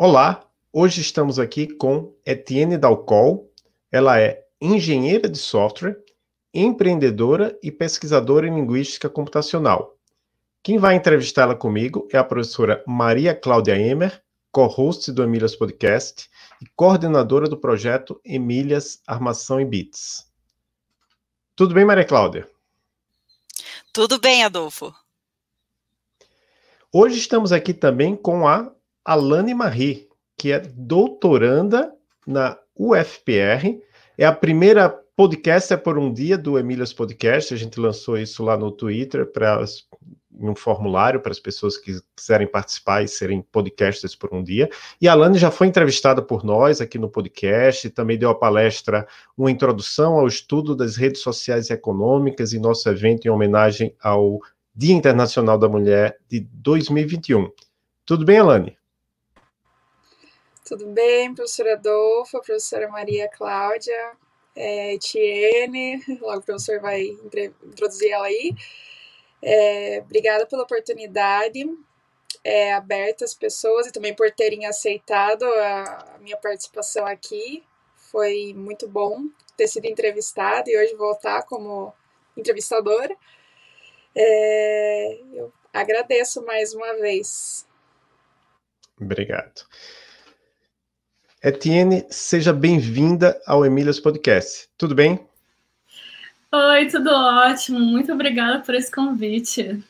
Olá, hoje estamos aqui com Etienne Dalcol. Ela é engenheira de software, empreendedora e pesquisadora em linguística computacional. Quem vai entrevistá-la comigo é a professora Maria Cláudia Emer, co-host do Emílias Podcast e coordenadora do projeto Emílias Armação e Bits. Tudo bem, Maria Cláudia? Tudo bem, Adolfo. Hoje estamos aqui também com a Alane Marie, que é doutoranda na UFPR, é a primeira podcaster por um dia do Emílias Podcast. A gente lançou isso lá no Twitter em um formulário para as pessoas que quiserem participar e serem podcasters por um dia. E a Alane já foi entrevistada por nós aqui no podcast, também deu a palestra Uma Introdução ao Estudo das Redes Sociais e Econômicas em nosso evento em homenagem ao Dia Internacional da Mulher de 2021. Tudo bem, Alane? Tudo bem, professora Adolfo, professora Maria Cláudia, Etienne, logo o professor vai introduzir ela aí. Obrigada pela oportunidade, aberta às pessoas e também por terem aceitado a minha participação aqui. Foi muito bom ter sido entrevistada e hoje voltar como entrevistadora. Eu agradeço mais uma vez. Obrigado. Etienne, seja bem-vinda ao Emílias Podcast. Tudo bem? Oi, tudo ótimo. Muito obrigada por esse convite.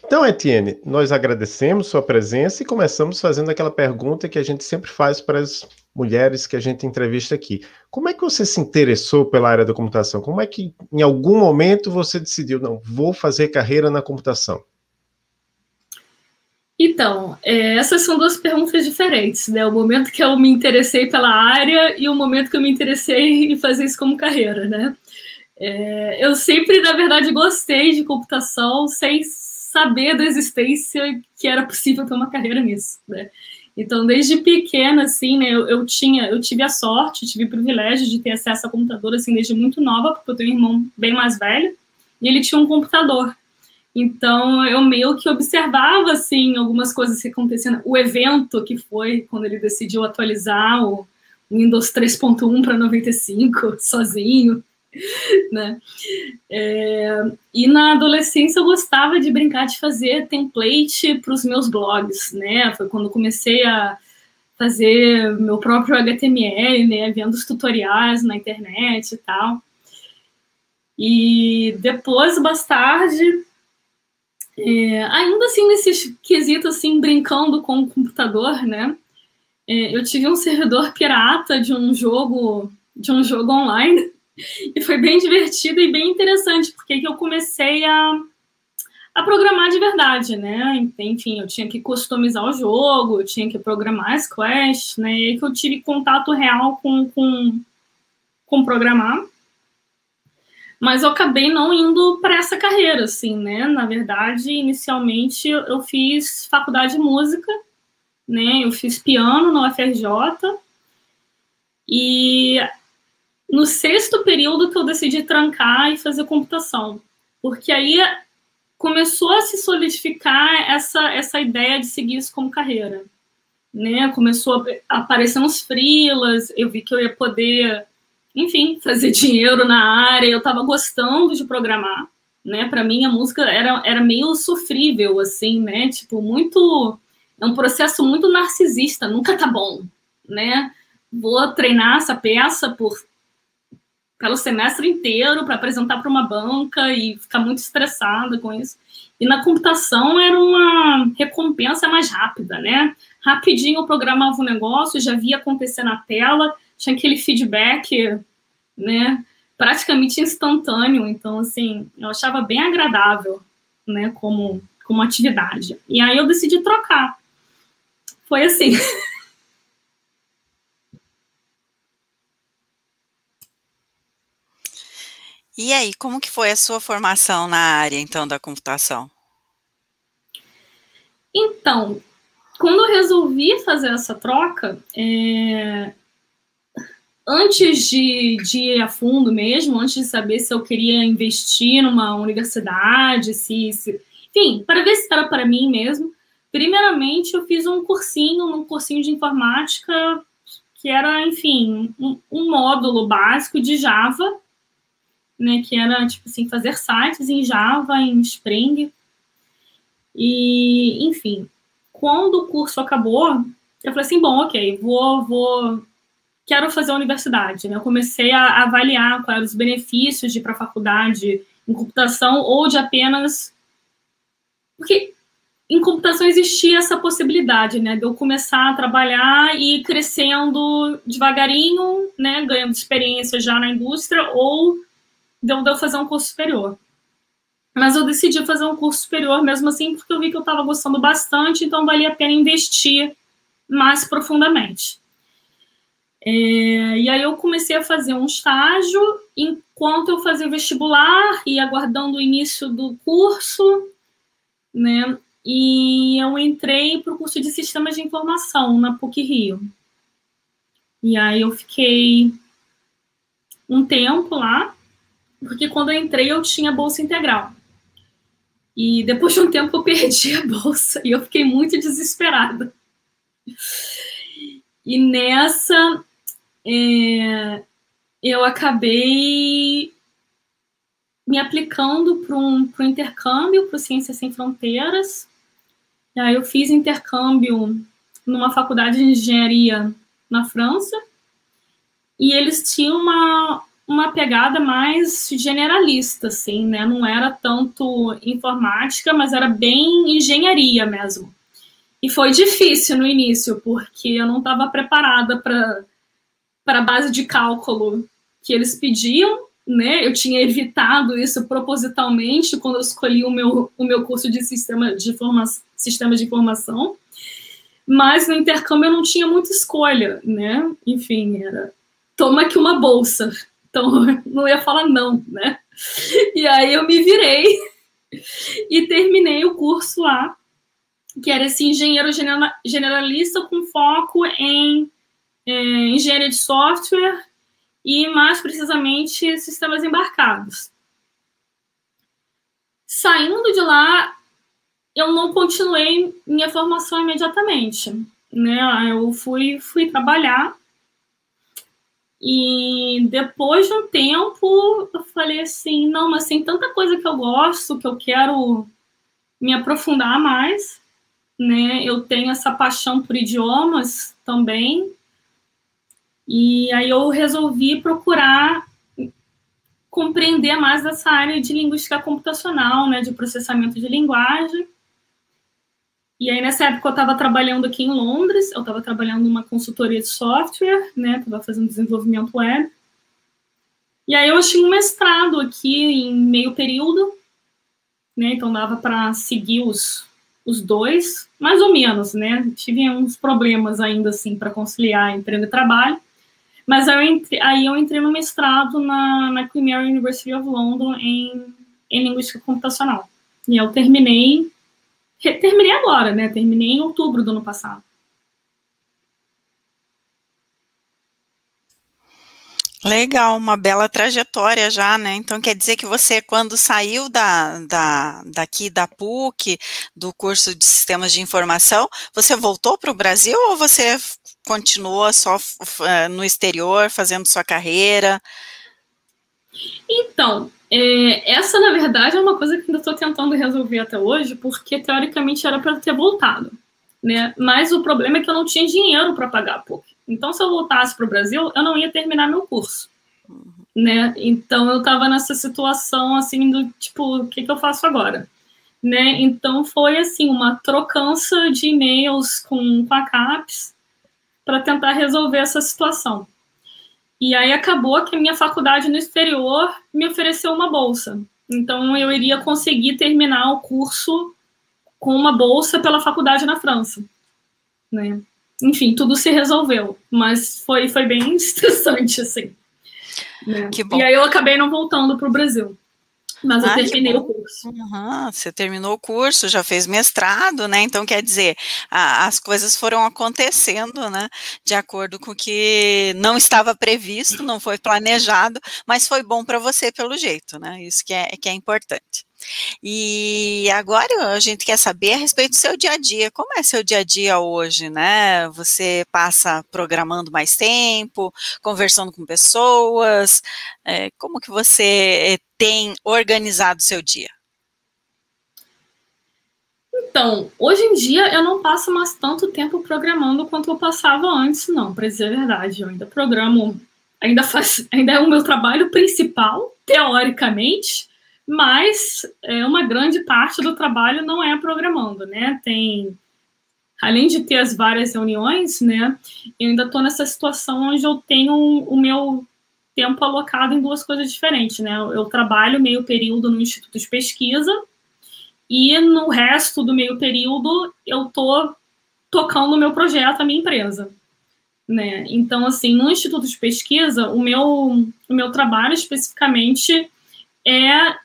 Então, Etienne, nós agradecemos sua presença e começamos fazendo aquela pergunta que a gente sempre faz para as mulheres que a gente entrevista aqui. Como é que você se interessou pela área da computação? Como é que, em algum momento, você decidiu, não, vou fazer carreira na computação? Então, essas são duas perguntas diferentes, né? O momento que eu me interessei pela área e o momento que eu me interessei em fazer isso como carreira, né? Eu sempre, na verdade, gostei de computação sem saber da existência que era possível ter uma carreira nisso, né? Então, desde pequena, assim, né, eu tive a sorte, tive o privilégio de ter acesso a computador, assim, desde muito nova, porque eu tenho um irmão bem mais velho, e ele tinha um computador. Então, eu meio que observava, assim, algumas coisas que aconteciam. O evento que foi quando ele decidiu atualizar o Windows 3.1 para 95, sozinho, né? E na adolescência eu gostava de brincar de fazer template para os meus blogs, né? Foi quando eu comecei a fazer meu próprio HTML, né? Vendo os tutoriais na internet e tal. E depois, mais tarde... ainda assim, nesse quesito, assim, brincando com o computador, né? Eu tive um servidor pirata de um jogo online e foi bem divertido e bem interessante, porque eu comecei a programar de verdade, né? Enfim, eu tinha que customizar o jogo, eu tinha que programar as quests, né? E aí que eu tive contato real com programar. Mas eu acabei não indo para essa carreira, assim, né? Na verdade, inicialmente, eu fiz faculdade de música, né? Eu fiz piano na UFRJ. E no 6º período que eu decidi trancar e fazer computação. Porque aí começou a se solidificar essa ideia de seguir isso como carreira, né? Começou a aparecer uns freelas, eu vi que eu ia poder... enfim, fazer dinheiro na área, eu estava gostando de programar, né? Para mim, a música era meio sofrível, assim, né? Tipo, é um processo muito narcisista, nunca tá bom, né? Vou treinar essa peça pelo semestre inteiro para apresentar para uma banca e ficar muito estressada com isso. E na computação era uma recompensa mais rápida, né? Rapidinho eu programava um negócio, já via acontecer na tela, tinha aquele feedback, né, praticamente instantâneo. Então, assim, eu achava bem agradável, né, como atividade. E aí eu decidi trocar. Foi assim. E aí, como que foi a sua formação na área, então, da computação? Então, quando eu resolvi fazer essa troca, antes de ir a fundo mesmo, antes de saber se eu queria investir numa universidade, enfim, para ver se era para mim mesmo, primeiramente, eu fiz um cursinho de informática, que era, enfim, um módulo básico de Java, né, que era, tipo assim, fazer sites em Java, em Spring. E, enfim, quando o curso acabou, eu falei assim, bom, ok, quero fazer a universidade, né? Eu comecei a avaliar quais eram os benefícios de ir para a faculdade em computação ou de apenas... Porque em computação existia essa possibilidade, né, de eu começar a trabalhar e ir crescendo devagarinho, né, ganhando experiência já na indústria, ou de eu fazer um curso superior. Mas eu decidi fazer um curso superior mesmo assim, porque eu vi que eu estava gostando bastante, então valia a pena investir mais profundamente. E aí eu comecei a fazer um estágio enquanto eu fazia vestibular e aguardando o início do curso, né? E eu entrei para o curso de Sistemas de Informação na PUC-Rio. E aí eu fiquei um tempo lá, porque quando eu entrei eu tinha bolsa integral. E depois de um tempo eu perdi a bolsa e eu fiquei muito desesperada. E nessa eu acabei me aplicando para um intercâmbio para o Ciências Sem Fronteiras. E aí eu fiz intercâmbio numa faculdade de engenharia na França. E eles tinham uma pegada mais generalista, assim, né? Não era tanto informática, mas era bem engenharia mesmo. E foi difícil no início, porque eu não estava preparada para a base de cálculo que eles pediam, né? Eu tinha evitado isso propositalmente quando eu escolhi o meu curso de sistemas de informação. Mas no intercâmbio eu não tinha muita escolha, né? Enfim, era toma aqui uma bolsa. Então, não ia falar não, né? E aí eu me virei e terminei o curso lá, que era esse engenheiro generalista com foco em engenharia de software e, mais precisamente, sistemas embarcados. Saindo de lá, eu não continuei minha formação imediatamente, né? Eu fui trabalhar. E depois de um tempo, eu falei assim, não, mas tem tanta coisa que eu gosto, que eu quero me aprofundar mais, né? Eu tenho essa paixão por idiomas também. E aí eu resolvi procurar compreender mais essa área de linguística computacional, né? De processamento de linguagem. E aí, nessa época, eu estava trabalhando aqui em Londres, eu estava trabalhando numa consultoria de software, né, estava fazendo desenvolvimento web. E aí eu tinha um mestrado aqui em meio período, né, então dava para seguir os dois, mais ou menos, né, tive uns problemas ainda, assim, para conciliar emprego e trabalho, mas aí eu entrei no mestrado na Queen Mary University of London em linguística computacional. E eu terminei agora, né? Terminei em outubro do ano passado. Legal, uma bela trajetória já, né? Então quer dizer que você, quando saiu daqui da PUC, do curso de Sistemas de Informação, você voltou para o Brasil ou você continua só no exterior, fazendo sua carreira? Então, essa, na verdade, é uma coisa que ainda estou tentando resolver até hoje, porque, teoricamente, era para ter voltado, né? Mas o problema é que eu não tinha dinheiro para pagar a PUC. Então, se eu voltasse para o Brasil, eu não ia terminar meu curso, né? Então, eu estava nessa situação, assim, do tipo, o que eu faço agora? Né? Então, foi, assim, uma trocança de e-mails com a CAPES para tentar resolver essa situação. E aí acabou que a minha faculdade no exterior me ofereceu uma bolsa. Então, eu iria conseguir terminar o curso com uma bolsa pela faculdade na França, né? Enfim, tudo se resolveu, mas foi bem estressante, assim. Né? Que bom. E aí eu acabei não voltando para o Brasil. Mas eu terminei o curso. Você terminou o curso, já fez mestrado, né? Então, quer dizer, as coisas foram acontecendo, né? De acordo com o que não estava previsto, não foi planejado, mas foi bom para você pelo jeito, né? Isso que é importante. E agora a gente quer saber a respeito do seu dia a dia. Como é seu dia a dia hoje, né? Você passa programando mais tempo, conversando com pessoas? Como que você tem organizado o seu dia? Então, hoje em dia eu não passo mais tanto tempo programando quanto eu passava antes, não, para dizer a verdade. Eu ainda programo, ainda é o meu trabalho principal, teoricamente, mas uma grande parte do trabalho não é programando, né? Além de ter as várias reuniões, né, eu ainda estou nessa situação onde eu tenho o meu tempo alocado em duas coisas diferentes, né? Eu trabalho meio período no Instituto de Pesquisa, e no resto do meio período eu estou tocando o meu projeto, a minha empresa, né? Então, assim, no Instituto de Pesquisa, o meu trabalho especificamente é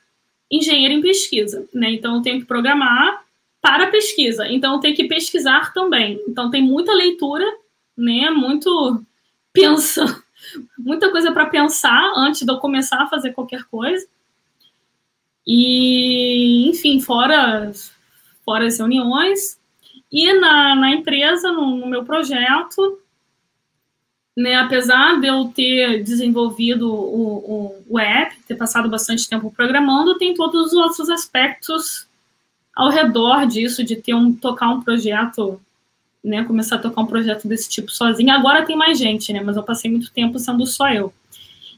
engenheiro em pesquisa, né? Então, eu tenho que programar para pesquisa. Então, eu tenho que pesquisar também. Então, tem muita leitura, né? Muita coisa para pensar antes de eu começar a fazer qualquer coisa. E, enfim, fora as reuniões. E na empresa, no meu projeto, né, apesar de eu ter desenvolvido o app, ter passado bastante tempo programando, tem todos os outros aspectos ao redor disso, de tocar um projeto, né, começar a tocar um projeto desse tipo sozinha. Agora tem mais gente, né, mas eu passei muito tempo sendo só eu.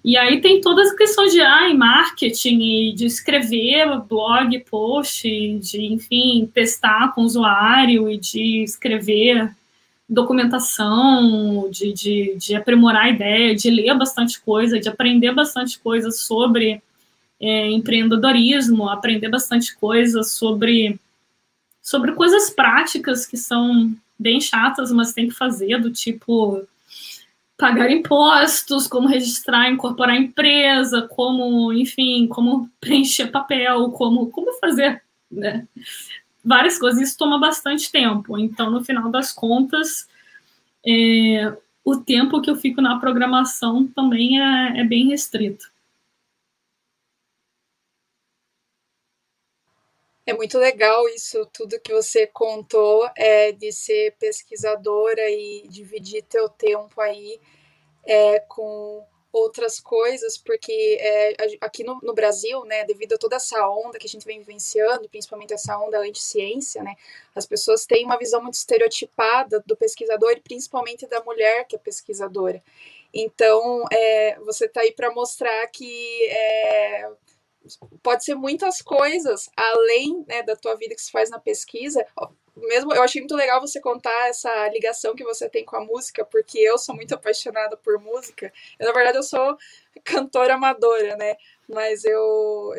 E aí tem todas as questões de marketing, e de escrever blog, post, de, enfim, testar com o usuário, e de escrever documentação, de aprimorar a ideia, de ler bastante coisa, de aprender bastante coisa sobre empreendedorismo, aprender bastante coisa sobre coisas práticas que são bem chatas, mas tem que fazer, do tipo pagar impostos, como registrar, incorporar a empresa, como, enfim, como preencher papel, como fazer, né? Várias coisas. Isso toma bastante tempo. Então, no final das contas, o tempo que eu fico na programação também é bem restrito. É muito legal isso, tudo que você contou, de ser pesquisadora e dividir teu tempo aí com outras coisas, porque aqui no Brasil, né, devido a toda essa onda que a gente vem vivenciando, principalmente essa onda anti-ciência, né, as pessoas têm uma visão muito estereotipada do pesquisador e principalmente da mulher que é pesquisadora. Então, você está aí para mostrar que pode ser muitas coisas além, né, da tua vida que se faz na pesquisa. Mesmo, eu achei muito legal você contar essa ligação que você tem com a música, porque eu sou muito apaixonada por música. Na verdade, eu sou cantora amadora, né? Mas eu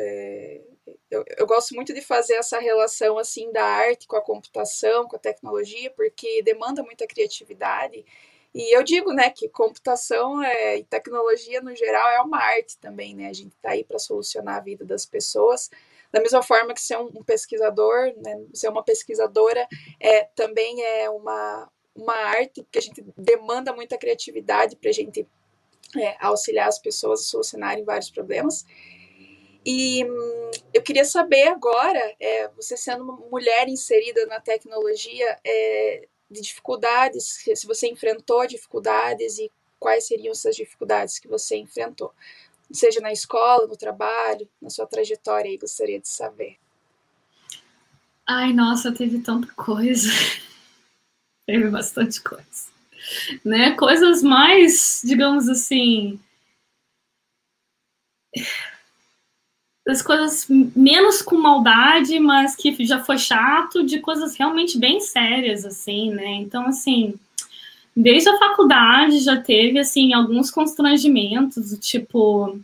gosto muito de fazer essa relação assim da arte com a computação, com a tecnologia, porque demanda muita criatividade. E eu digo, né, que computação e tecnologia no geral é uma arte também, né? A gente está aí para solucionar a vida das pessoas. Da mesma forma que ser um pesquisador, né, ser uma pesquisadora também é uma arte, porque a gente demanda muita criatividade para a gente auxiliar as pessoas a solucionarem vários problemas. E eu queria saber agora, você sendo uma mulher inserida na tecnologia, de dificuldades, se você enfrentou dificuldades e quais seriam essas dificuldades que você enfrentou, seja na escola, no trabalho, na sua trajetória aí, gostaria de saber. Ai, nossa, teve tanta coisa. Teve bastante coisa. Né? Coisas mais, digamos assim, as coisas menos com maldade, mas que já foi chato, de coisas realmente bem sérias, assim, né? Então, assim, desde a faculdade já teve, assim, alguns constrangimentos, tipo...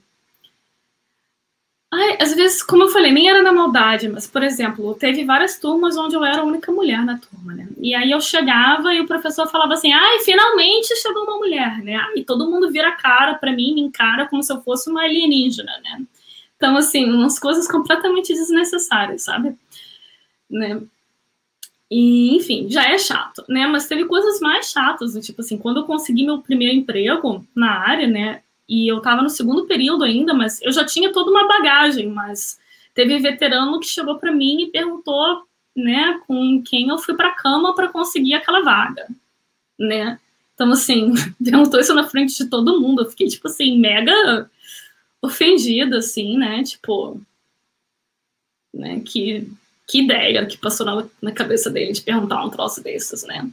às vezes, como eu falei, nem era na maldade, mas, por exemplo, teve várias turmas onde eu era a única mulher na turma, né? E aí eu chegava e o professor falava assim, finalmente chegou uma mulher, né? E todo mundo vira a cara pra mim, me encara como se eu fosse uma alienígena, né? Então, assim, umas coisas completamente desnecessárias, sabe? Né? E, enfim, já é chato, né? Mas teve coisas mais chatas, tipo assim, quando eu consegui meu primeiro emprego na área, né? E eu estava no segundo período ainda, mas eu já tinha toda uma bagagem, mas Teve veterano que chegou para mim e perguntou, né, com quem eu fui para a cama para conseguir aquela vaga, né? Então, assim, perguntou isso na frente de todo mundo. Eu fiquei, tipo assim, mega ofendida, assim, né? Tipo, né? Que ideia que passou na cabeça dele de perguntar um troço desses, né?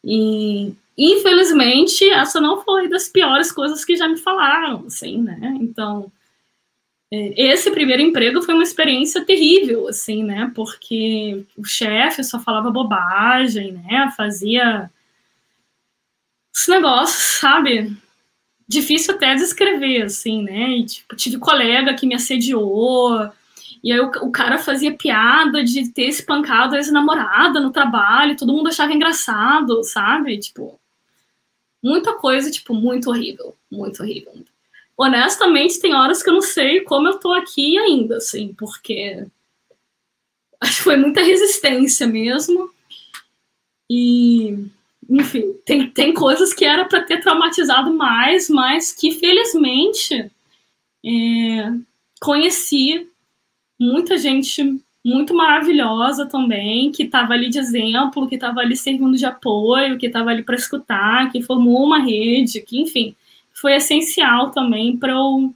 E, infelizmente, essa não foi das piores coisas que já me falaram, assim, né? Então, esse primeiro emprego foi uma experiência terrível, assim, né? Porque o chefe só falava bobagem, né? Fazia esse negócio, sabe? Difícil até descrever, assim, né? E, tipo, tive colega que me assediou, e aí o cara fazia piada de ter espancado a ex-namorada no trabalho, todo mundo achava engraçado, sabe? Tipo, muita coisa, tipo, muito horrível, muito horrível. Honestamente, tem horas que eu não sei como eu tô aqui ainda, assim, porque acho que foi muita resistência mesmo. E, enfim, tem coisas que era para ter traumatizado mais, mas que, felizmente, conheci muita gente muito maravilhosa também, que estava ali de exemplo, que estava ali servindo de apoio, que estava ali para escutar, que formou uma rede, que, enfim, foi essencial também para eu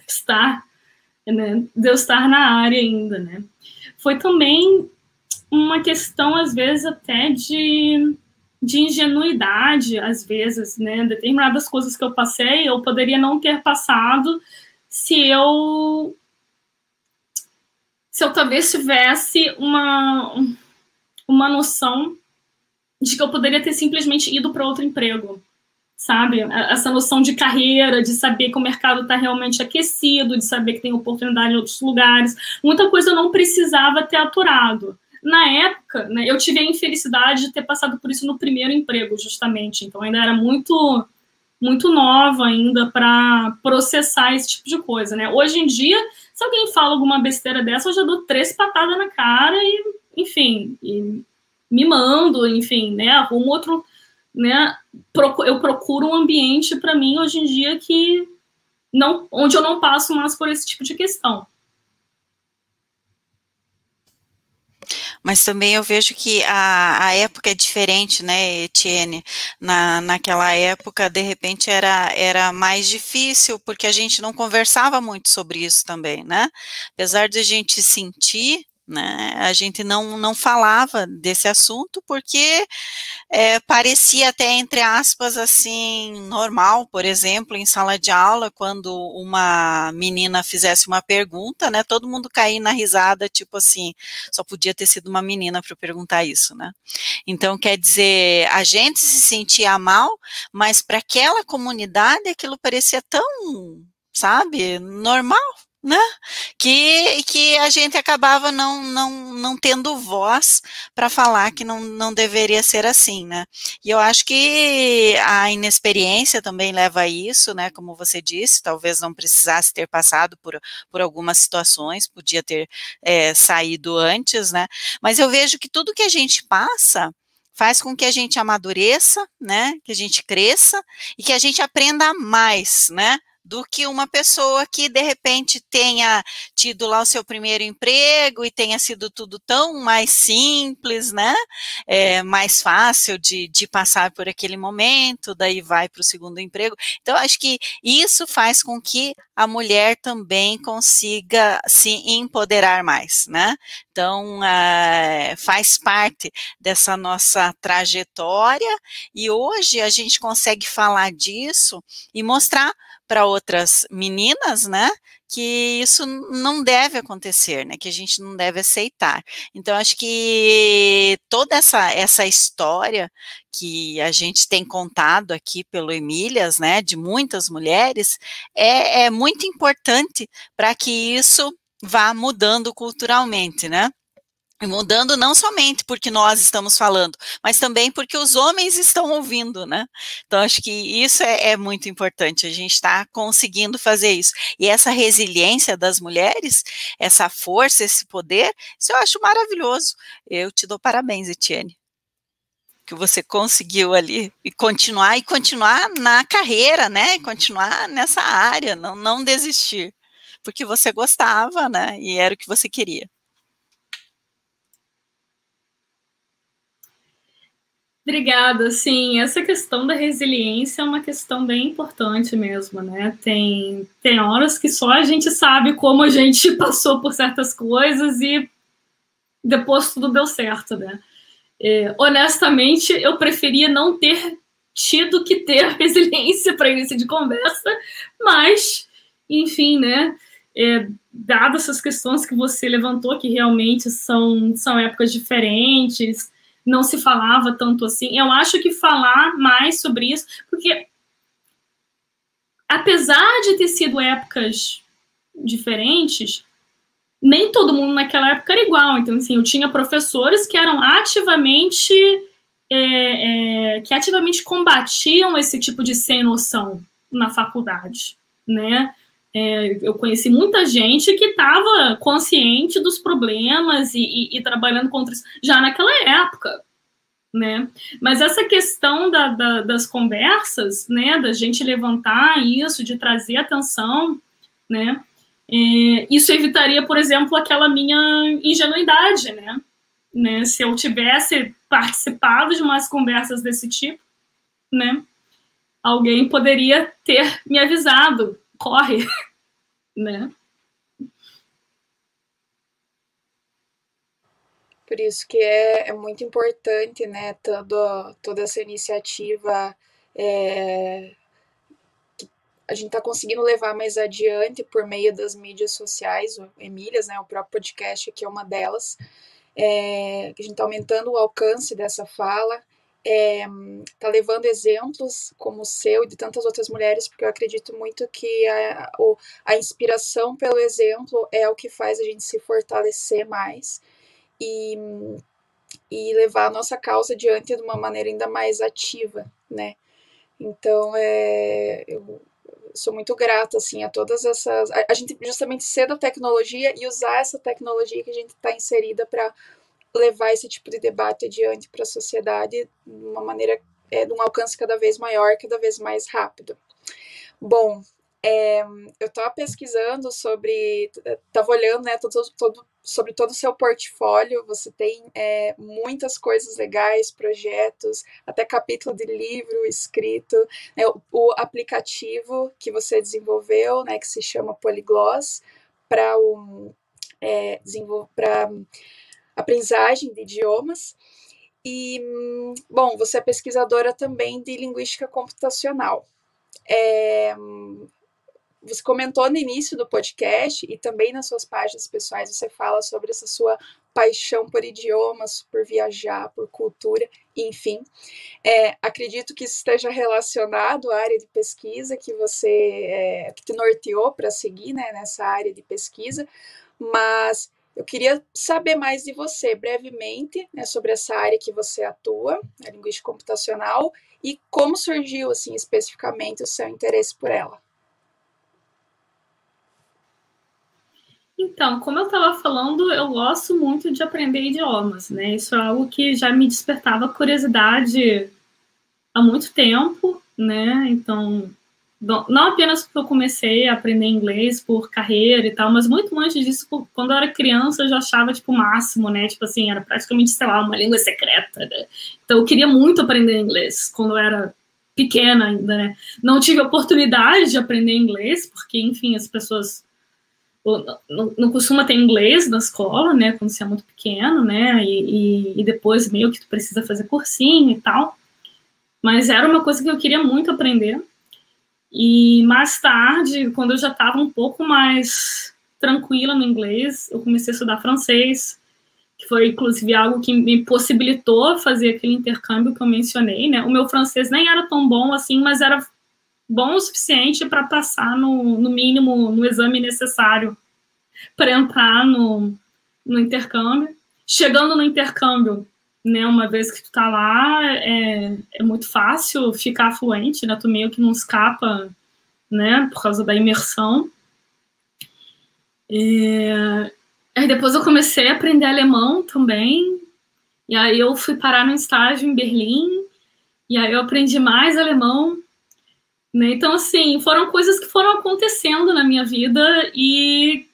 estar, né, de eu estar na área ainda, né. Foi também uma questão, às vezes, até de ingenuidade, às vezes, né, determinadas coisas que eu passei, eu poderia não ter passado se eu talvez tivesse uma noção de que eu poderia ter simplesmente ido para outro emprego, sabe? Essa noção de carreira, de saber que o mercado está realmente aquecido, de saber que tem oportunidade em outros lugares. Muita coisa eu não precisava ter aturado. Na época, né, eu tive a infelicidade de ter passado por isso no primeiro emprego, justamente. Então, ainda era muito, muito nova ainda para processar esse tipo de coisa, né? Hoje em dia, se alguém fala alguma besteira dessa, eu já dou 3 patadas na cara e, enfim, e me mando, enfim, né? Arrumo outro, né? Eu procuro um ambiente para mim hoje em dia que onde eu não passo mais por esse tipo de questão. Mas também eu vejo que a época é diferente, né, Etienne? Naquela época, de repente, era mais difícil, porque a gente não conversava muito sobre isso também, né? Apesar de a gente sentir, né, a gente não falava desse assunto, porque parecia até, entre aspas, assim, normal, por exemplo, em sala de aula, quando uma menina fizesse uma pergunta, né, todo mundo caía na risada, tipo assim, só podia ter sido uma menina para perguntar isso, né. Então, quer dizer, a gente se sentia mal, mas para aquela comunidade aquilo parecia tão, sabe, normal, né, que a gente acabava não tendo voz para falar que não deveria ser assim, né. E eu acho que a inexperiência também leva a isso, né, como você disse, talvez não precisasse ter passado por algumas situações, podia ter saído antes, né, mas eu vejo que tudo que a gente passa faz com que a gente amadureça, né, que a gente cresça e que a gente aprenda mais, né, do que uma pessoa que, de repente, tenha tido lá o seu primeiro emprego e tenha sido tudo tão mais simples, né, mais fácil de passar por aquele momento, daí vai para o segundo emprego. Então, acho que isso faz com que a mulher também consiga se empoderar mais, né. Então, faz parte dessa nossa trajetória e hoje a gente consegue falar disso e mostrar para outras meninas, né, que isso não deve acontecer, né, que a gente não deve aceitar. Então, acho que toda essa história que a gente tem contado aqui pelo Emílias, né, de muitas mulheres, é muito importante para que isso vá mudando culturalmente, né. Mudando não somente porque nós estamos falando, mas também porque os homens estão ouvindo, né. Então acho que isso é muito importante, a gente está conseguindo fazer isso. E essa resiliência das mulheres, essa força, esse poder, isso eu acho maravilhoso. Eu te dou parabéns, Etienne, que você conseguiu ali e continuar na carreira, né, continuar nessa área, não desistir. porque você gostava, né, e era o que você queria. Obrigada, sim, essa questão da resiliência é uma questão bem importante mesmo, né, tem horas que só a gente sabe como a gente passou por certas coisas e depois tudo deu certo, né. Honestamente, eu preferia não ter tido que ter resiliência para início de conversa, mas, enfim, né, dadas essas questões que você levantou, que realmente são épocas diferentes, não se falava tanto assim, eu acho que falar mais sobre isso, porque apesar de ter sido épocas diferentes, nem todo mundo naquela época era igual. Então, assim, eu tinha professores que eram ativamente combatiam esse tipo de sem noção na faculdade, né? Eu conheci muita gente que estava consciente dos problemas e trabalhando contra isso já naquela época, né? Mas essa questão das conversas, né, da gente levantar isso, de trazer atenção, né? Isso evitaria, por exemplo, aquela minha ingenuidade, né? Se eu tivesse participado de umas conversas desse tipo, né? Alguém poderia ter me avisado, corre, né? Por isso que é muito importante, né, toda essa iniciativa que a gente está conseguindo levar mais adiante por meio das mídias sociais, o Emílias, né, o próprio podcast aqui é uma delas, que a gente está aumentando o alcance dessa fala, está levando exemplos como o seu e de tantas outras mulheres, porque eu acredito muito que a inspiração pelo exemplo é o que faz a gente se fortalecer mais e levar a nossa causa adiante de uma maneira ainda mais ativa, né? Então, eu sou muito grata, assim, a todas essas... A gente justamente ser da tecnologia e usar essa tecnologia que a gente está inserida para levar esse tipo de debate adiante para a sociedade de uma maneira, de um alcance cada vez maior, cada vez mais rápido. Bom, eu estava pesquisando estava olhando, né, sobre todo o seu portfólio, você tem muitas coisas legais, projetos, até capítulo de livro escrito, né, o aplicativo que você desenvolveu, né, que se chama Polygloss, para aprendizagem de idiomas. E, bom, você é pesquisadora também de linguística computacional. Você comentou no início do podcast e também nas suas páginas pessoais, você fala sobre essa sua paixão por idiomas, por viajar, por cultura, enfim. Acredito que isso esteja relacionado à área de pesquisa que que te norteou para seguir, né, nessa área de pesquisa, mas eu queria saber mais de você, brevemente, né, sobre essa área que você atua, a linguística computacional, e como surgiu, assim, especificamente o seu interesse por ela. Então, como eu estava falando, eu gosto muito de aprender idiomas, né? Isso é algo que já me despertava curiosidade há muito tempo, né? Então, não apenas porque eu comecei a aprender inglês por carreira e tal, mas muito antes disso, quando eu era criança, eu já achava, tipo, o máximo, né? Tipo assim, era praticamente, sei lá, uma língua secreta, né? Então, eu queria muito aprender inglês quando eu era pequena ainda, né? Não tive oportunidade de aprender inglês, porque, enfim, as pessoas não costuma ter inglês na escola, né, quando você é muito pequeno, né, e depois meio que tu precisa fazer cursinho e tal, mas era uma coisa que eu queria muito aprender, e mais tarde, quando eu já estava um pouco mais tranquila no inglês, eu comecei a estudar francês, que foi, inclusive, algo que me possibilitou fazer aquele intercâmbio que eu mencionei, né, o meu francês nem era tão bom assim, mas era bom o suficiente para passar, no mínimo, no exame necessário para entrar no intercâmbio. Chegando no intercâmbio, né, uma vez que tu está lá, é muito fácil ficar fluente, né, tu meio que não escapa, né, por causa da imersão. Aí depois eu comecei a aprender alemão também, e aí eu fui parar no estágio em Berlim, e aí eu aprendi mais alemão. né? Então, assim, foram coisas que foram acontecendo na minha vida e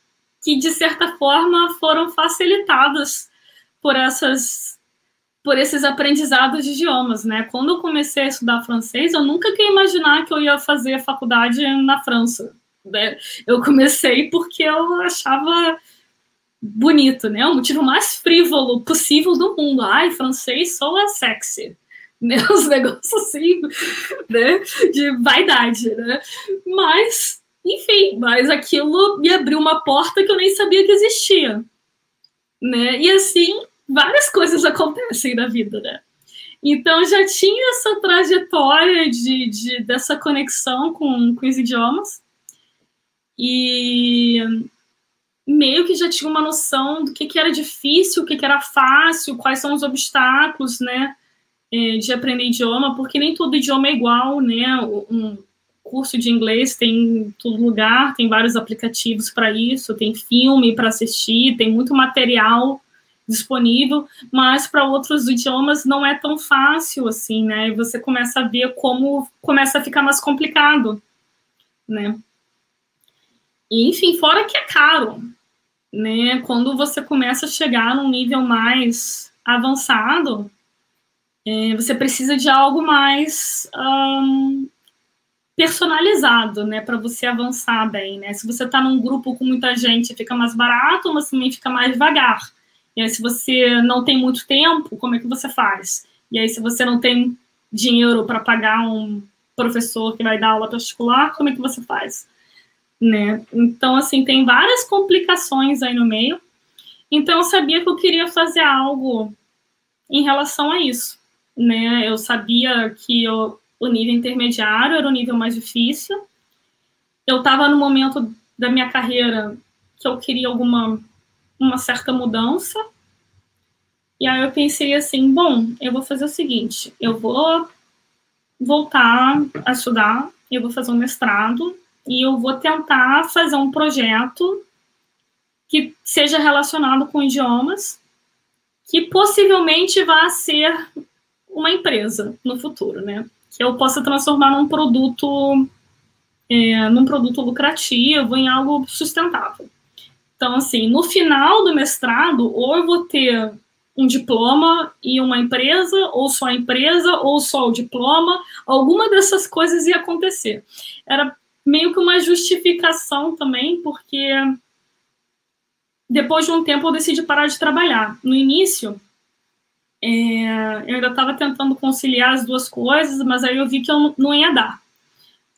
que, de certa forma, foram facilitadas por esses aprendizados de idiomas, né? Quando eu comecei a estudar francês, eu nunca queria imaginar que eu ia fazer faculdade na França, né? Eu comecei porque eu achava bonito, né? O motivo mais frívolo possível do mundo. Ai, francês soa sexy. Né? Os negócios assim, né? De vaidade, né? Mas, enfim, aquilo me abriu uma porta que eu nem sabia que existia, né? E assim, várias coisas acontecem na vida, né? Então, já tinha essa trajetória dessa conexão com os idiomas e meio que já tinha uma noção do que era difícil, o que era fácil, quais são os obstáculos, né, de aprender idioma, porque nem todo idioma é igual, né? Um curso de inglês tem em todo lugar, tem vários aplicativos para isso, tem filme para assistir, tem muito material disponível, mas para outros idiomas não é tão fácil assim, né? E você começa a ver como começa a ficar mais complicado, né? E, enfim, fora que é caro, né? Quando você começa a chegar num nível mais avançado, você precisa de algo mais personalizado, né? Para você avançar bem, né? Se você está num grupo com muita gente, fica mais barato, mas também fica mais devagar. E aí, se você não tem muito tempo, como é que você faz? E aí, se você não tem dinheiro para pagar um professor que vai dar aula particular, como é que você faz? Né? Então, assim, tem várias complicações aí no meio. Então, eu sabia que eu queria fazer algo em relação a isso, né? Eu sabia que o nível intermediário era o nível mais difícil. Eu estava no momento da minha carreira que eu queria uma certa mudança. E aí eu pensei assim, bom, eu vou fazer o seguinte, eu vou voltar a estudar, eu vou fazer um mestrado e eu vou tentar fazer um projeto que seja relacionado com idiomas, que possivelmente vá ser uma empresa no futuro, né? Que eu possa transformar num produto lucrativo, em algo sustentável. Então, assim, no final do mestrado, ou eu vou ter um diploma e uma empresa, ou só a empresa, ou só o diploma, alguma dessas coisas ia acontecer. Era meio que uma justificação também, porque depois de um tempo eu decidi parar de trabalhar. No início, eu ainda estava tentando conciliar as duas coisas, mas aí eu vi que eu não ia dar,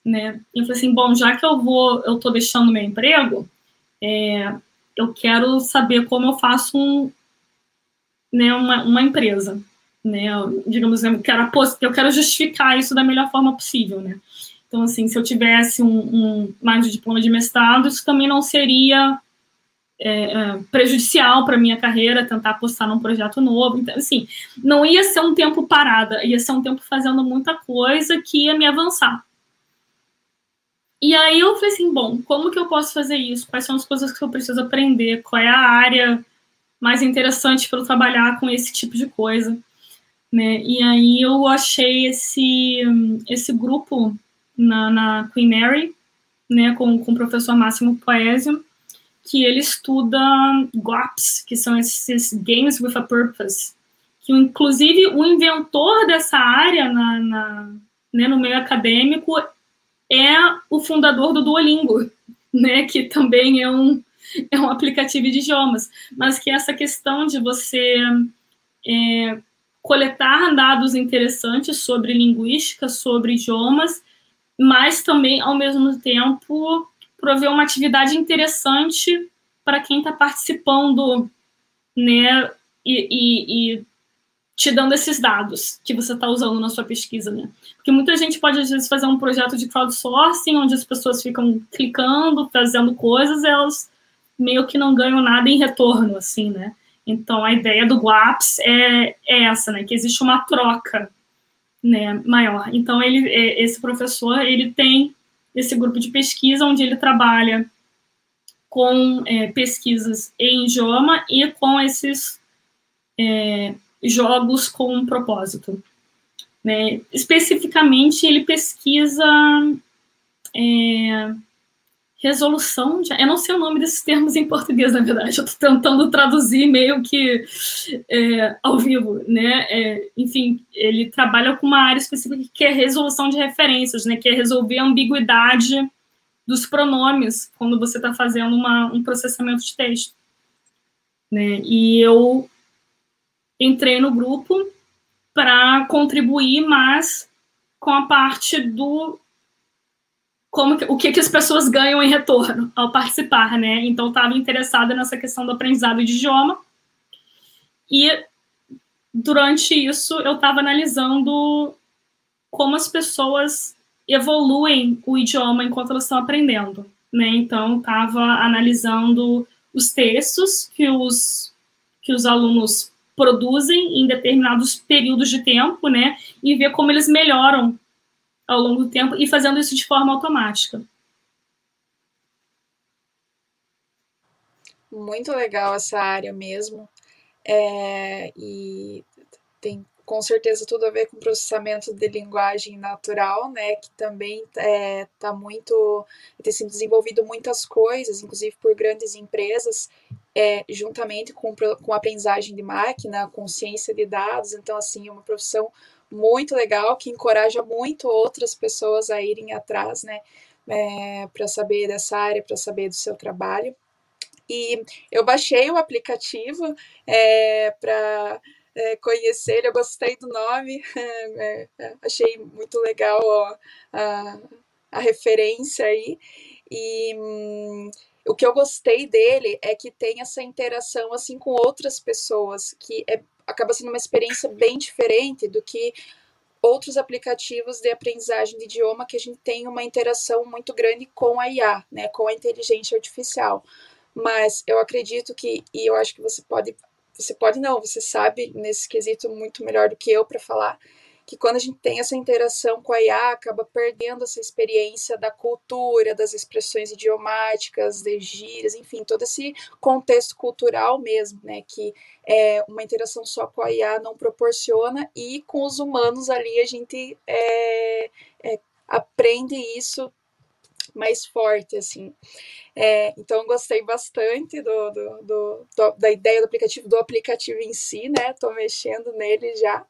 né? Eu falei assim, bom, já que eu estou deixando meu emprego, eu quero saber como eu faço uma empresa, né? Digamos, eu quero justificar isso da melhor forma possível, né? Então, assim, se eu tivesse mais um diploma de mestrado, isso também não seria prejudicial para a minha carreira, tentar apostar num projeto novo. Então, assim, não ia ser um tempo parada, ia ser um tempo fazendo muita coisa que ia me avançar. E aí eu falei assim, bom, como que eu posso fazer isso? Quais são as coisas que eu preciso aprender? Qual é a área mais interessante para eu trabalhar com esse tipo de coisa? Né? E aí eu achei esse grupo na Queen Mary, né, com o professor Máximo Poésio, que ele estuda GWAPs, que são esses Games with a Purpose, que inclusive o inventor dessa área né, no meio acadêmico é o fundador do Duolingo, né, que também é um aplicativo de idiomas, mas que essa questão de você coletar dados interessantes sobre linguística, sobre idiomas, mas também, ao mesmo tempo, prover uma atividade interessante para quem está participando, né, e te dando esses dados que você está usando na sua pesquisa, né? Porque muita gente pode, às vezes, fazer um projeto de crowdsourcing, onde as pessoas ficam clicando, fazendo coisas, e elas meio que não ganham nada em retorno, assim, né? Então, a ideia do GWAPS é essa, né? Que existe uma troca, né, maior. Então, esse professor, ele tem esse grupo de pesquisa onde ele trabalha com pesquisas em idioma e com esses jogos com um propósito. Né? Especificamente, ele pesquisa resolução de... Eu não sei o nome desses termos em português, na verdade. Eu estou tentando traduzir meio que ao vivo, né? Enfim, ele trabalha com uma área específica que é resolução de referências, né? Que é resolver a ambiguidade dos pronomes quando você está fazendo um processamento de texto, né? E eu entrei no grupo para contribuir mais com a parte do o que as pessoas ganham em retorno ao participar, né? Então, eu estava interessada nessa questão do aprendizado de idioma e, durante isso, eu estava analisando como as pessoas evoluem o idioma enquanto elas estão aprendendo, né? Então, eu estava analisando os textos que os alunos produzem em determinados períodos de tempo, né? E ver como eles melhoram ao longo do tempo e fazendo isso de forma automática. Muito legal essa área mesmo. E tem com certeza tudo a ver com processamento de linguagem natural, né? Que também tem sido desenvolvido muitas coisas, inclusive por grandes empresas, juntamente com aprendizagem de máquina, com ciência de dados. Então, assim, é uma profissão muito legal, que encoraja muito outras pessoas a irem atrás, né, para saber dessa área, para saber do seu trabalho. E eu baixei o aplicativo para conhecer ele, eu gostei do nome, achei muito legal a referência aí, e o que eu gostei dele é que tem essa interação assim com outras pessoas, que acaba sendo uma experiência bem diferente do que outros aplicativos de aprendizagem de idioma, que a gente tem uma interação muito grande com a IA, né, com a inteligência artificial. Mas eu acredito que, e eu acho que você sabe nesse quesito muito melhor do que eu para falar, que quando a gente tem essa interação com a IA, acaba perdendo essa experiência da cultura, das expressões idiomáticas, de gírias, enfim, todo esse contexto cultural mesmo, né, que uma interação só com a IA não proporciona, e com os humanos ali a gente aprende isso mais forte, assim. Então, gostei bastante da ideia do aplicativo em si, né, tô mexendo nele já.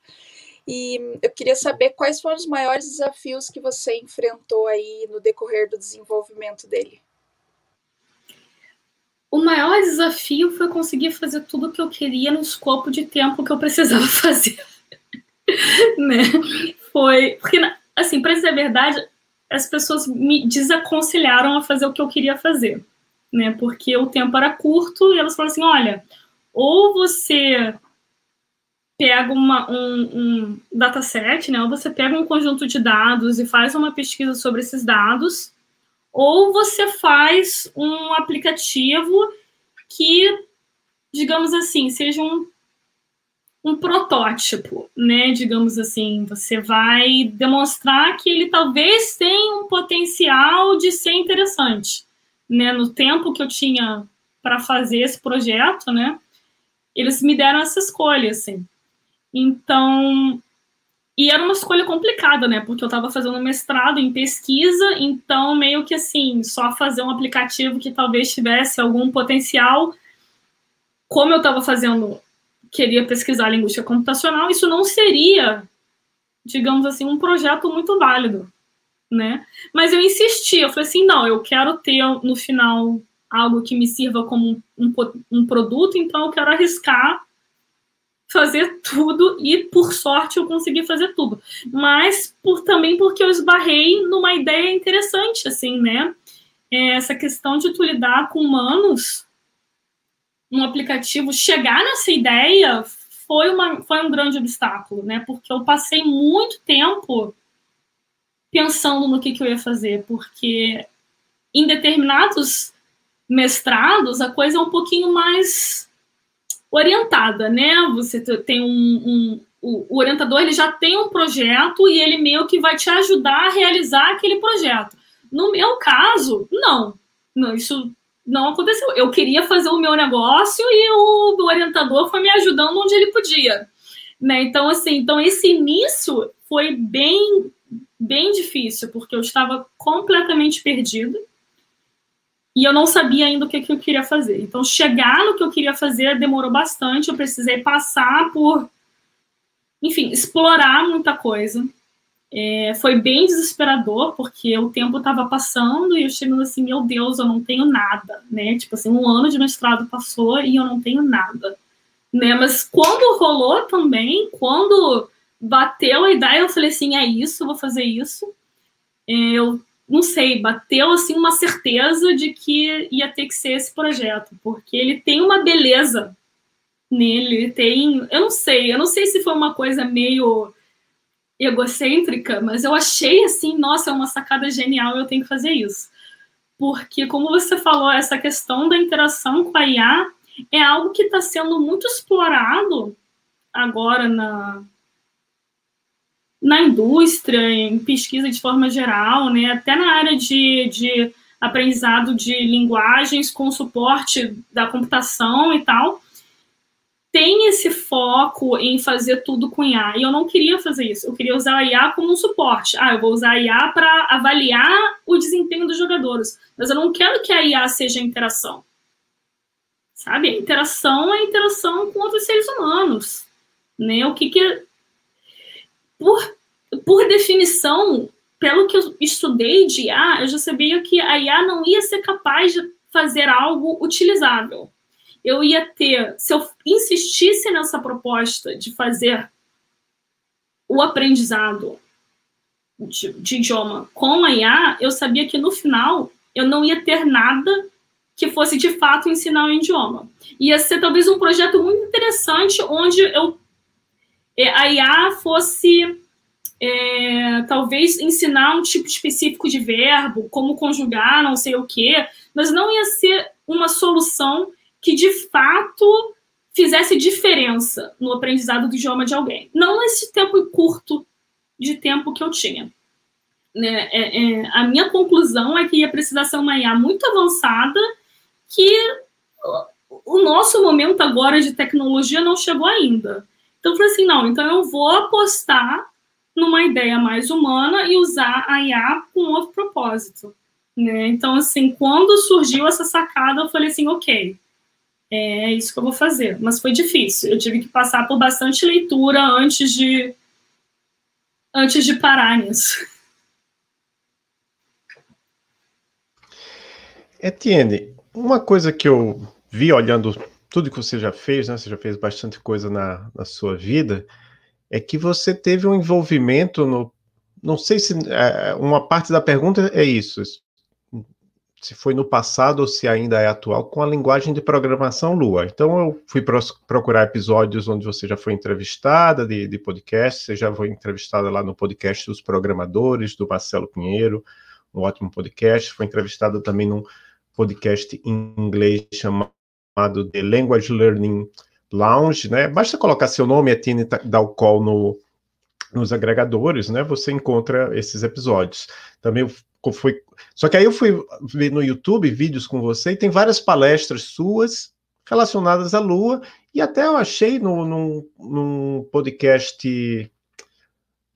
E eu queria saber quais foram os maiores desafios que você enfrentou aí no decorrer do desenvolvimento dele. O maior desafio foi conseguir fazer tudo o que eu queria no escopo de tempo que eu precisava fazer. Né? Porque, assim, para dizer a verdade, as pessoas me desaconselharam a fazer o que eu queria fazer, né? Porque o tempo era curto e elas falaram assim, olha, ou você pega um dataset, né? Ou você pega um conjunto de dados e faz uma pesquisa sobre esses dados, ou você faz um aplicativo que, digamos assim, seja um protótipo, né? Digamos assim, você vai demonstrar que ele talvez tenha um potencial de ser interessante, né? No tempo que eu tinha para fazer esse projeto, né? Eles me deram essa escolha, assim. Então, e era uma escolha complicada, né? Porque eu estava fazendo mestrado em pesquisa, então meio que assim, só fazer um aplicativo que talvez tivesse algum potencial, como eu estava queria pesquisar linguística computacional, isso não seria, digamos assim, um projeto muito válido, né? Mas eu insisti, eu falei assim, não, eu quero ter no final algo que me sirva como um produto, então eu quero arriscar fazer tudo, e por sorte eu consegui fazer tudo, mas também porque eu esbarrei numa ideia interessante, assim, né? Essa questão de tu lidar com humanos, um aplicativo, chegar nessa ideia foi um grande obstáculo, né? Porque eu passei muito tempo pensando no que eu ia fazer, porque em determinados mestrados a coisa é um pouquinho mais orientada, né? Você tem o orientador, ele já tem um projeto e ele meio que vai te ajudar a realizar aquele projeto. No meu caso, não, isso não aconteceu. Eu queria fazer o meu negócio e o orientador foi me ajudando onde ele podia, né? Então, assim, esse início foi bem bem difícil, porque eu estava completamente perdida e eu não sabia ainda o que eu queria fazer. Então, chegar no que eu queria fazer demorou bastante, eu precisei passar por, enfim, explorar muita coisa. Foi bem desesperador, porque o tempo estava passando e eu chegando assim, meu Deus, eu não tenho nada, né? Tipo assim, 1 ano de mestrado passou e eu não tenho nada, né? Mas quando rolou também, quando bateu a ideia, eu falei assim, é isso, eu vou fazer isso. Eu não sei, bateu assim uma certeza de que ia ter que ser esse projeto, porque ele tem uma beleza nele, ele tem, eu não sei se foi uma coisa meio egocêntrica, mas eu achei assim, nossa, é uma sacada genial, eu tenho que fazer isso. Porque, como você falou, essa questão da interação com a IA é algo que está sendo muito explorado agora na indústria, em pesquisa de forma geral, né? Até na área de aprendizado de linguagens com suporte da computação e tal, tem esse foco em fazer tudo com IA. E eu não queria fazer isso. Eu queria usar a IA como um suporte. Eu vou usar a IA para avaliar o desempenho dos jogadores. Mas eu não quero que a IA seja a interação. Sabe? A interação é a interação com outros seres humanos. Né? O que por definição, pelo que eu estudei de IA, eu já sabia que a IA não ia ser capaz de fazer algo utilizável. Eu ia ter, se eu insistisse nessa proposta de fazer o aprendizado de idioma com a IA, eu sabia que no final eu não ia ter nada que fosse de fato ensinar o idioma. Ia ser talvez um projeto muito interessante onde a IA fosse talvez ensinar um tipo específico de verbo, como conjugar, não sei o quê, mas não ia ser uma solução que de fato fizesse diferença no aprendizado do idioma de alguém. Não nesse tempo curto de tempo que eu tinha. A minha conclusão é que ia precisar ser uma IA muito avançada, que o nosso momento agora de tecnologia não chegou ainda. Então eu falei assim, não, então eu vou apostar numa ideia mais humana e usar a IA com outro propósito. Né? Então, assim, quando surgiu essa sacada, eu falei assim, ok, é isso que eu vou fazer. Mas foi difícil. Eu tive que passar por bastante leitura antes de parar nisso. Etienne, uma coisa que eu vi olhando tudo que você já fez, né? Você já fez bastante coisa na sua vida, é que você teve um envolvimento no... Não sei se uma parte da pergunta é isso, se foi no passado ou se ainda é atual, com a linguagem de programação Lua. Então, eu fui procurar episódios onde você já foi entrevistada de podcast, você já foi entrevistada lá no podcast dos programadores, do Marcelo Pinheiro, um ótimo podcast, foi entrevistada também num podcast em inglês chamado The Language Learning Lounge, né? Basta colocar seu nome, Etienne Dalcol, nos agregadores, né? Você encontra esses episódios. Também foi... Só que aí eu fui ver no YouTube vídeos com você e tem várias palestras suas relacionadas à Lua, e até eu achei num podcast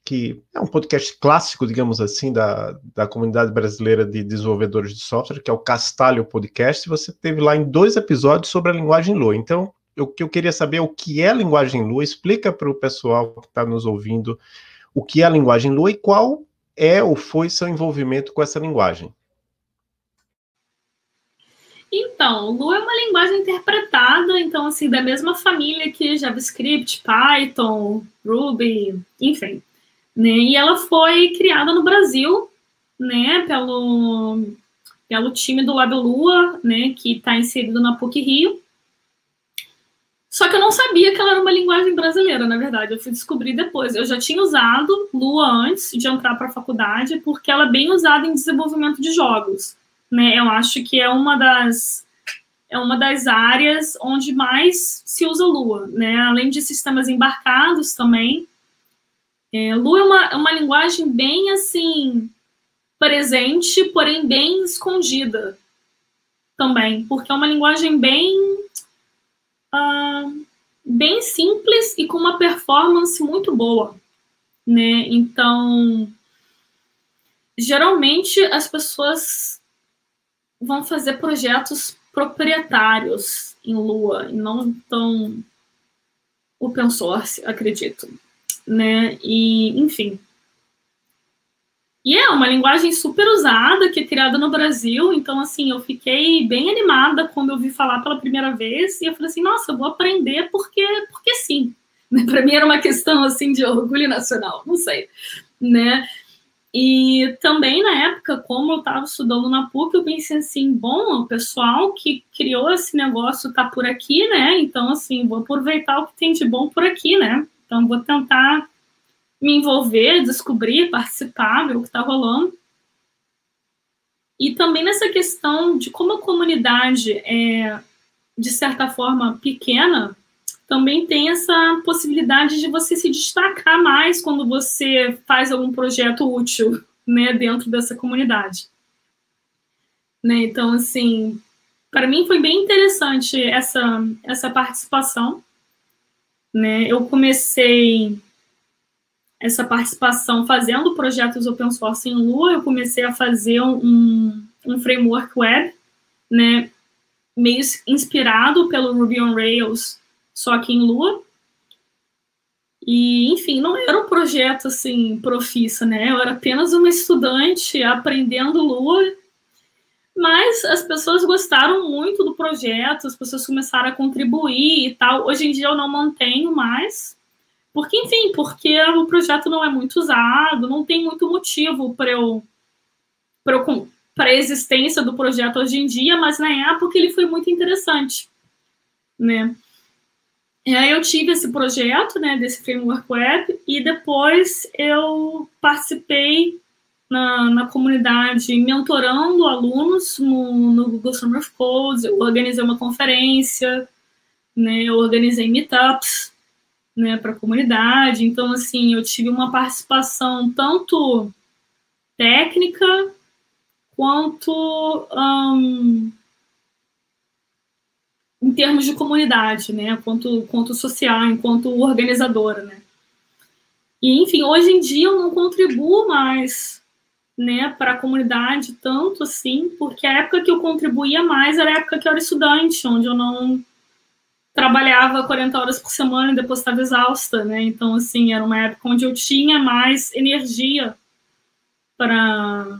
que é um podcast clássico, digamos assim, da comunidade brasileira de desenvolvedores de software, que é o Castalho Podcast, e você teve lá em 2 episódios sobre a linguagem Lua. Então, o que eu queria saber é o que é a linguagem Lua. Explica para o pessoal que está nos ouvindo o que é a linguagem Lua e qual é ou foi seu envolvimento com essa linguagem. Então, Lua é uma linguagem interpretada, então, assim, da mesma família que JavaScript, Python, Ruby, enfim. Né? E ela foi criada no Brasil, né, pelo time do Lab Lua, né, que está inserido na PUC-Rio. Só que eu não sabia que ela era uma linguagem brasileira, na verdade. Eu fui descobrir depois. Eu já tinha usado Lua antes de entrar para a faculdade, porque ela é bem usada em desenvolvimento de jogos. Né? Eu acho que é uma das áreas onde mais se usa Lua. Né? Além de sistemas embarcados também. Lua é uma linguagem bem, assim, presente, porém bem escondida também. Porque é uma linguagem bem simples e com uma performance muito boa, né? Então, geralmente as pessoas vão fazer projetos proprietários em Lua, e não tão open source, acredito, né? E, enfim. E é uma linguagem super usada, que é criada no Brasil, então, assim, eu fiquei bem animada quando eu vi falar pela primeira vez, e eu falei assim, nossa, eu vou aprender porque sim. Para mim era uma questão, assim, de orgulho nacional, não sei, né? E também, na época, como eu estava estudando na PUC, eu pensei assim, bom, o pessoal que criou esse negócio está por aqui, né? Então, assim, vou aproveitar o que tem de bom por aqui, né? Então, vou tentar me envolver, descobrir, participar, ver o que está rolando. E também nessa questão de como a comunidade é, de certa forma, pequena, também tem essa possibilidade de você se destacar mais quando você faz algum projeto útil, né, dentro dessa comunidade. Né? Então, assim, para mim foi bem interessante essa participação. Né? Eu comecei essa participação fazendo projetos open source em Lua, eu comecei a fazer um framework web, né, meio inspirado pelo Ruby on Rails, só que em Lua. E, enfim, não era um projeto, assim, profissa, né, eu era apenas uma estudante aprendendo Lua, mas as pessoas gostaram muito do projeto, as pessoas começaram a contribuir e tal. Hoje em dia eu não mantenho mais, porque, enfim, porque o projeto não é muito usado, não tem muito motivo para a existência do projeto hoje em dia, mas na época ele foi muito interessante, né? E aí eu tive esse projeto, né, desse framework web, e depois eu participei na comunidade mentorando alunos no Google Summer of Code, eu organizei uma conferência, né, eu organizei meetups, né, para a comunidade. Então, assim, eu tive uma participação tanto técnica quanto em termos de comunidade, né, quanto social, enquanto organizadora, né. E, enfim, hoje em dia eu não contribuo mais, né, para a comunidade tanto assim, porque a época que eu contribuía mais era a época que eu era estudante, onde eu não trabalhava 40 horas por semana e depois estava exausta, né? Então, assim, era uma época onde eu tinha mais energia para,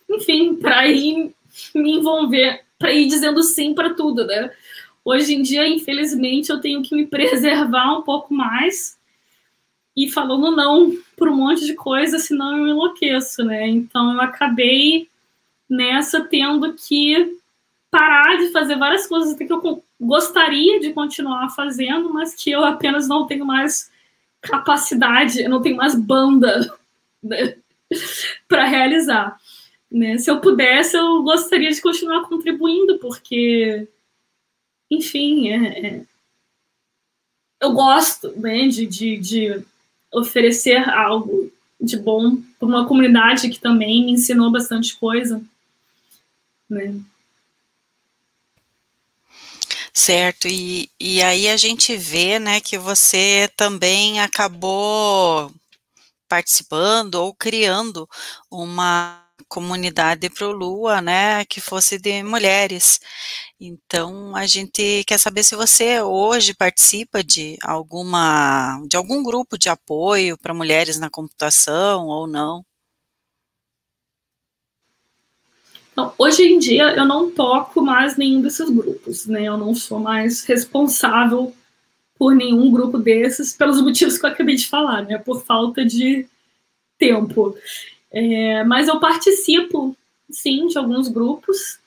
enfim, para ir me envolver, para ir dizendo sim para tudo, né? Hoje em dia, infelizmente, eu tenho que me preservar um pouco mais e falando não por um monte de coisa, senão eu enlouqueço, né? Então, eu acabei nessa tendo que parar de fazer várias coisas que eu gostaria de continuar fazendo, mas que eu apenas não tenho mais capacidade, eu não tenho mais banda, né, para realizar. Né? Se eu pudesse, eu gostaria de continuar contribuindo, porque, enfim, eu gosto, né, de oferecer algo de bom para uma comunidade que também me ensinou bastante coisa, né? Certo, e aí a gente vê, né, que você também acabou participando ou criando uma comunidade pro Lua, né, que fosse de mulheres. Então, a gente quer saber se você hoje participa de algum grupo de apoio para mulheres na computação ou não. Então, hoje em dia, eu não toco mais nenhum desses grupos, né? Eu não sou mais responsável por nenhum grupo desses, pelos motivos que eu acabei de falar, né? Por falta de tempo. Mas eu participo, sim, de alguns grupos.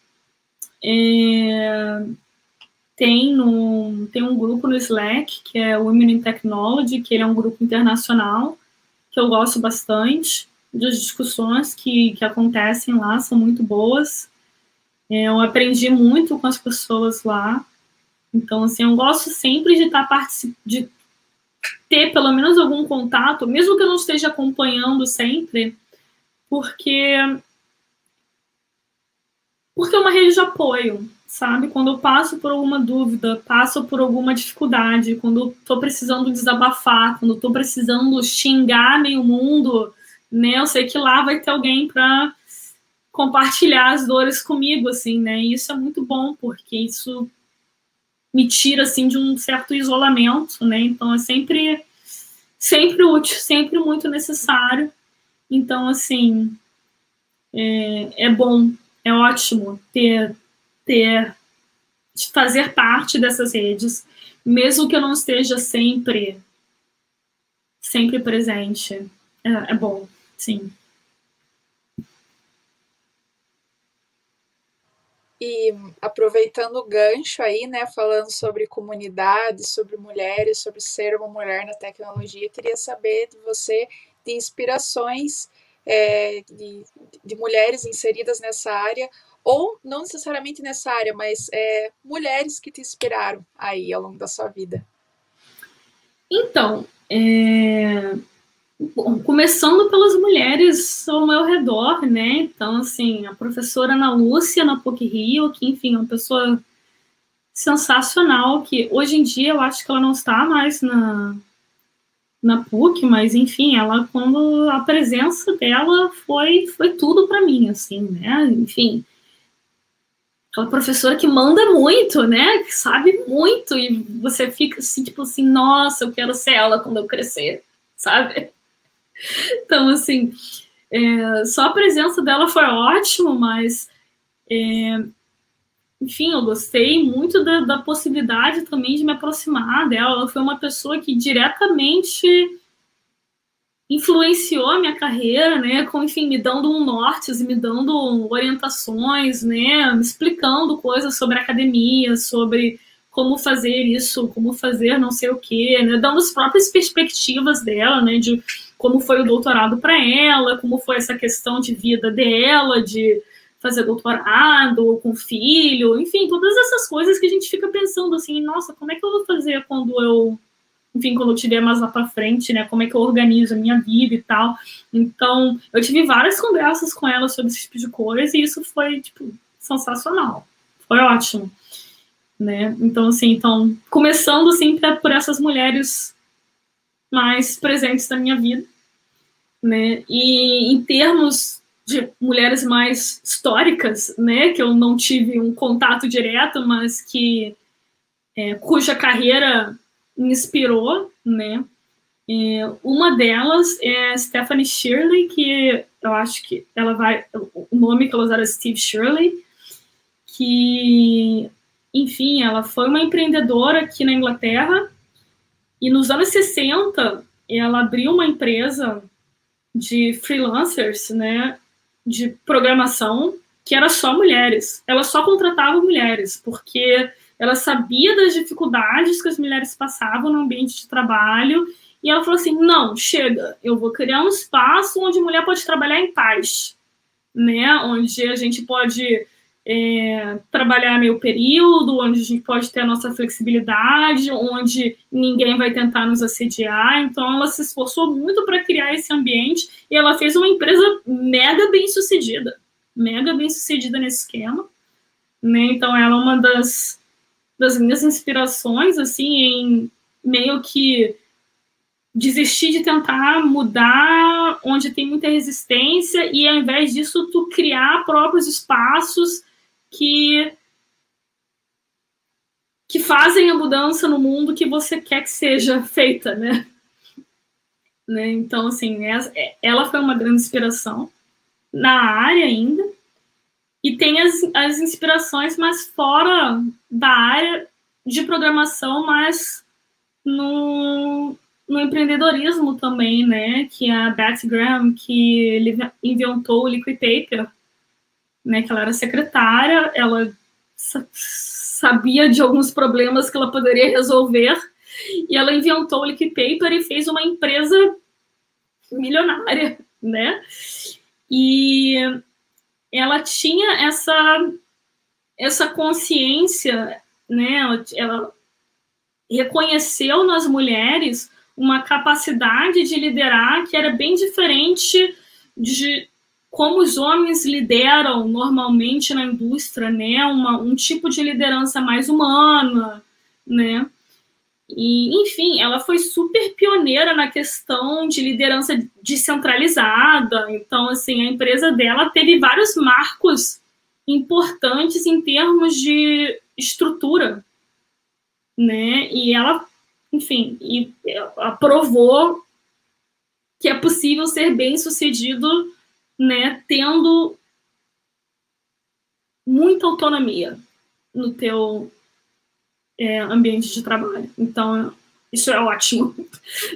Tem um grupo no Slack, que é o Women in Technology, que ele é um grupo internacional, que eu gosto bastante. Das discussões que acontecem lá são muito boas. Eu aprendi muito com as pessoas lá. Então, assim, eu gosto sempre de ter pelo menos algum contato, mesmo que eu não esteja acompanhando sempre, porque é uma rede de apoio, sabe? Quando eu passo por alguma dúvida, passo por alguma dificuldade, quando eu tô precisando desabafar, quando eu tô precisando xingar meio mundo, né? Eu sei que lá vai ter alguém para compartilhar as dores comigo, assim, né? E isso é muito bom, porque isso me tira, assim, de um certo isolamento, né? Então, é sempre útil, sempre muito necessário. Então, assim, é bom, é ótimo fazer parte dessas redes, mesmo que eu não esteja sempre presente. É bom, sim. E aproveitando o gancho aí, né, falando sobre comunidade, sobre mulheres, sobre ser uma mulher na tecnologia, queria saber de você de inspirações de mulheres inseridas nessa área, ou não necessariamente nessa área, mas mulheres que te inspiraram aí ao longo da sua vida. Então, bom, começando pelas mulheres ao meu redor, né? Então, assim, a professora Ana Lúcia, na PUC-Rio, que, enfim, é uma pessoa sensacional, que hoje em dia eu acho que ela não está mais na PUC, mas, enfim, ela, quando a presença dela foi tudo para mim, assim, né? Enfim, aquela professora que manda muito, né? Que sabe muito, e você fica assim, tipo assim, nossa, eu quero ser ela quando eu crescer, sabe? Então, assim, só a presença dela foi ótimo, mas, enfim, eu gostei muito da possibilidade também de me aproximar dela. Ela foi uma pessoa que diretamente influenciou a minha carreira, né, com, enfim, me dando nortes, me dando orientações, né, me explicando coisas sobre academia, sobre como fazer isso, como fazer não sei o quê, né, dando as próprias perspectivas dela, né, de como foi o doutorado para ela, como foi essa questão de vida dela, de fazer doutorado com filho, enfim, todas essas coisas que a gente fica pensando assim, nossa, como é que eu vou fazer quando eu tiver mais lá para frente, né, como é que eu organizo a minha vida e tal. Então, eu tive várias conversas com ela sobre esse tipo de coisa e isso foi, tipo, sensacional. Foi ótimo, né. Então, assim, começando, assim, por essas mulheres mais presentes na minha vida, né, e em termos de mulheres mais históricas, né, que eu não tive um contato direto, mas que cuja carreira me inspirou, né, uma delas é Stephanie Shirley, que eu acho que o nome que ela usava é Steve Shirley, que, enfim, ela foi uma empreendedora aqui na Inglaterra, e nos anos 60 ela abriu uma empresa de freelancers, né, de programação, que era só mulheres. Ela só contratava mulheres, porque ela sabia das dificuldades que as mulheres passavam no ambiente de trabalho, e ela falou assim, não, chega, eu vou criar um espaço onde a mulher pode trabalhar em paz, né, onde a gente pode trabalhar meio período, onde a gente pode ter a nossa flexibilidade, onde ninguém vai tentar nos assediar. Então, ela se esforçou muito para criar esse ambiente e ela fez uma empresa mega bem sucedida nesse esquema, né? Então, ela é uma das minhas inspirações, assim, em meio que desistir de tentar mudar onde tem muita resistência e, ao invés disso, tu criar próprios espaços que fazem a mudança no mundo que você quer que seja feita, né? Então, assim, ela foi uma grande inspiração na área ainda, e tem as inspirações mais fora da área de programação, mas no empreendedorismo também, né? Que é a Betsy Graham, que ele inventou o Liquid Paper, né, que ela era secretária, ela sabia de alguns problemas que ela poderia resolver, e ela inventou o Liquid Paper e fez uma empresa milionária, né? E ela tinha essa consciência, né? Ela reconheceu nas mulheres uma capacidade de liderar que era bem diferente de como os homens lideram normalmente na indústria, né? Um tipo de liderança mais humana, né? E, enfim, ela foi super pioneira na questão de liderança descentralizada. Então, assim, a empresa dela teve vários marcos importantes em termos de estrutura, né? E ela, enfim, provou que é possível ser bem-sucedido, né, tendo muita autonomia no teu ambiente de trabalho. Então, isso é ótimo,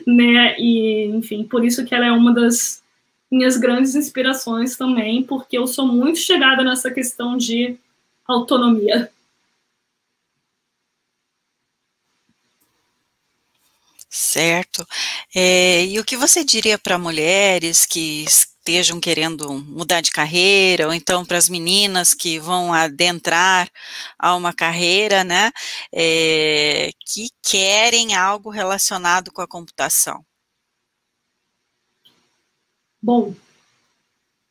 né? E, enfim, por isso que ela é uma das minhas grandes inspirações também, porque eu sou muito chegada nessa questão de autonomia. Certo. E o que você diria para mulheres que estejam querendo mudar de carreira, ou então para as meninas que vão adentrar a uma carreira, né, que querem algo relacionado com a computação? Bom,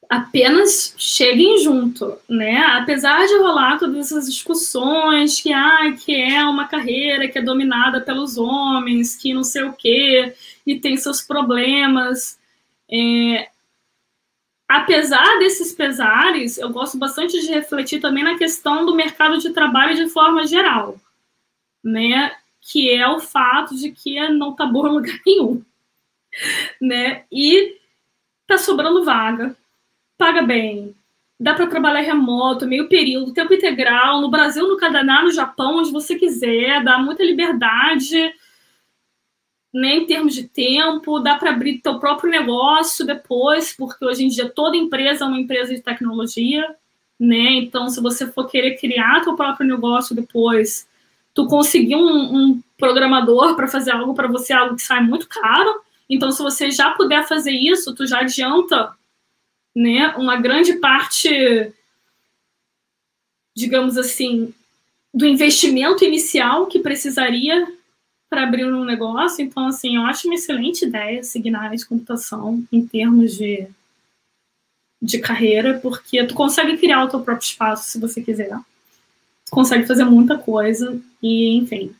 apenas cheguem junto, né? Apesar de rolar todas essas discussões que é uma carreira que é dominada pelos homens, que não sei o quê, e tem seus problemas. Apesar desses pesares, eu gosto bastante de refletir também na questão do mercado de trabalho de forma geral, né? Que é o fato de que não tá bom em lugar nenhum, né? E tá sobrando vaga, paga bem, dá para trabalhar remoto, meio período, tempo integral, no Brasil, no Canadá, no Japão, onde você quiser, dá muita liberdade, né, em termos de tempo, dá para abrir teu próprio negócio depois, porque hoje em dia toda empresa é uma empresa de tecnologia, né? Então, se você for querer criar teu próprio negócio depois, tu conseguir um programador para fazer algo para você, algo que sai muito caro. Então, se você já puder fazer isso, tu já adianta, né, uma grande parte, digamos assim, do investimento inicial que precisaria para abrir um negócio. Então, assim, eu acho uma excelente ideia seguir na área de computação em termos de carreira, porque tu consegue criar o teu próprio espaço se você quiser. Tu consegue fazer muita coisa e, enfim,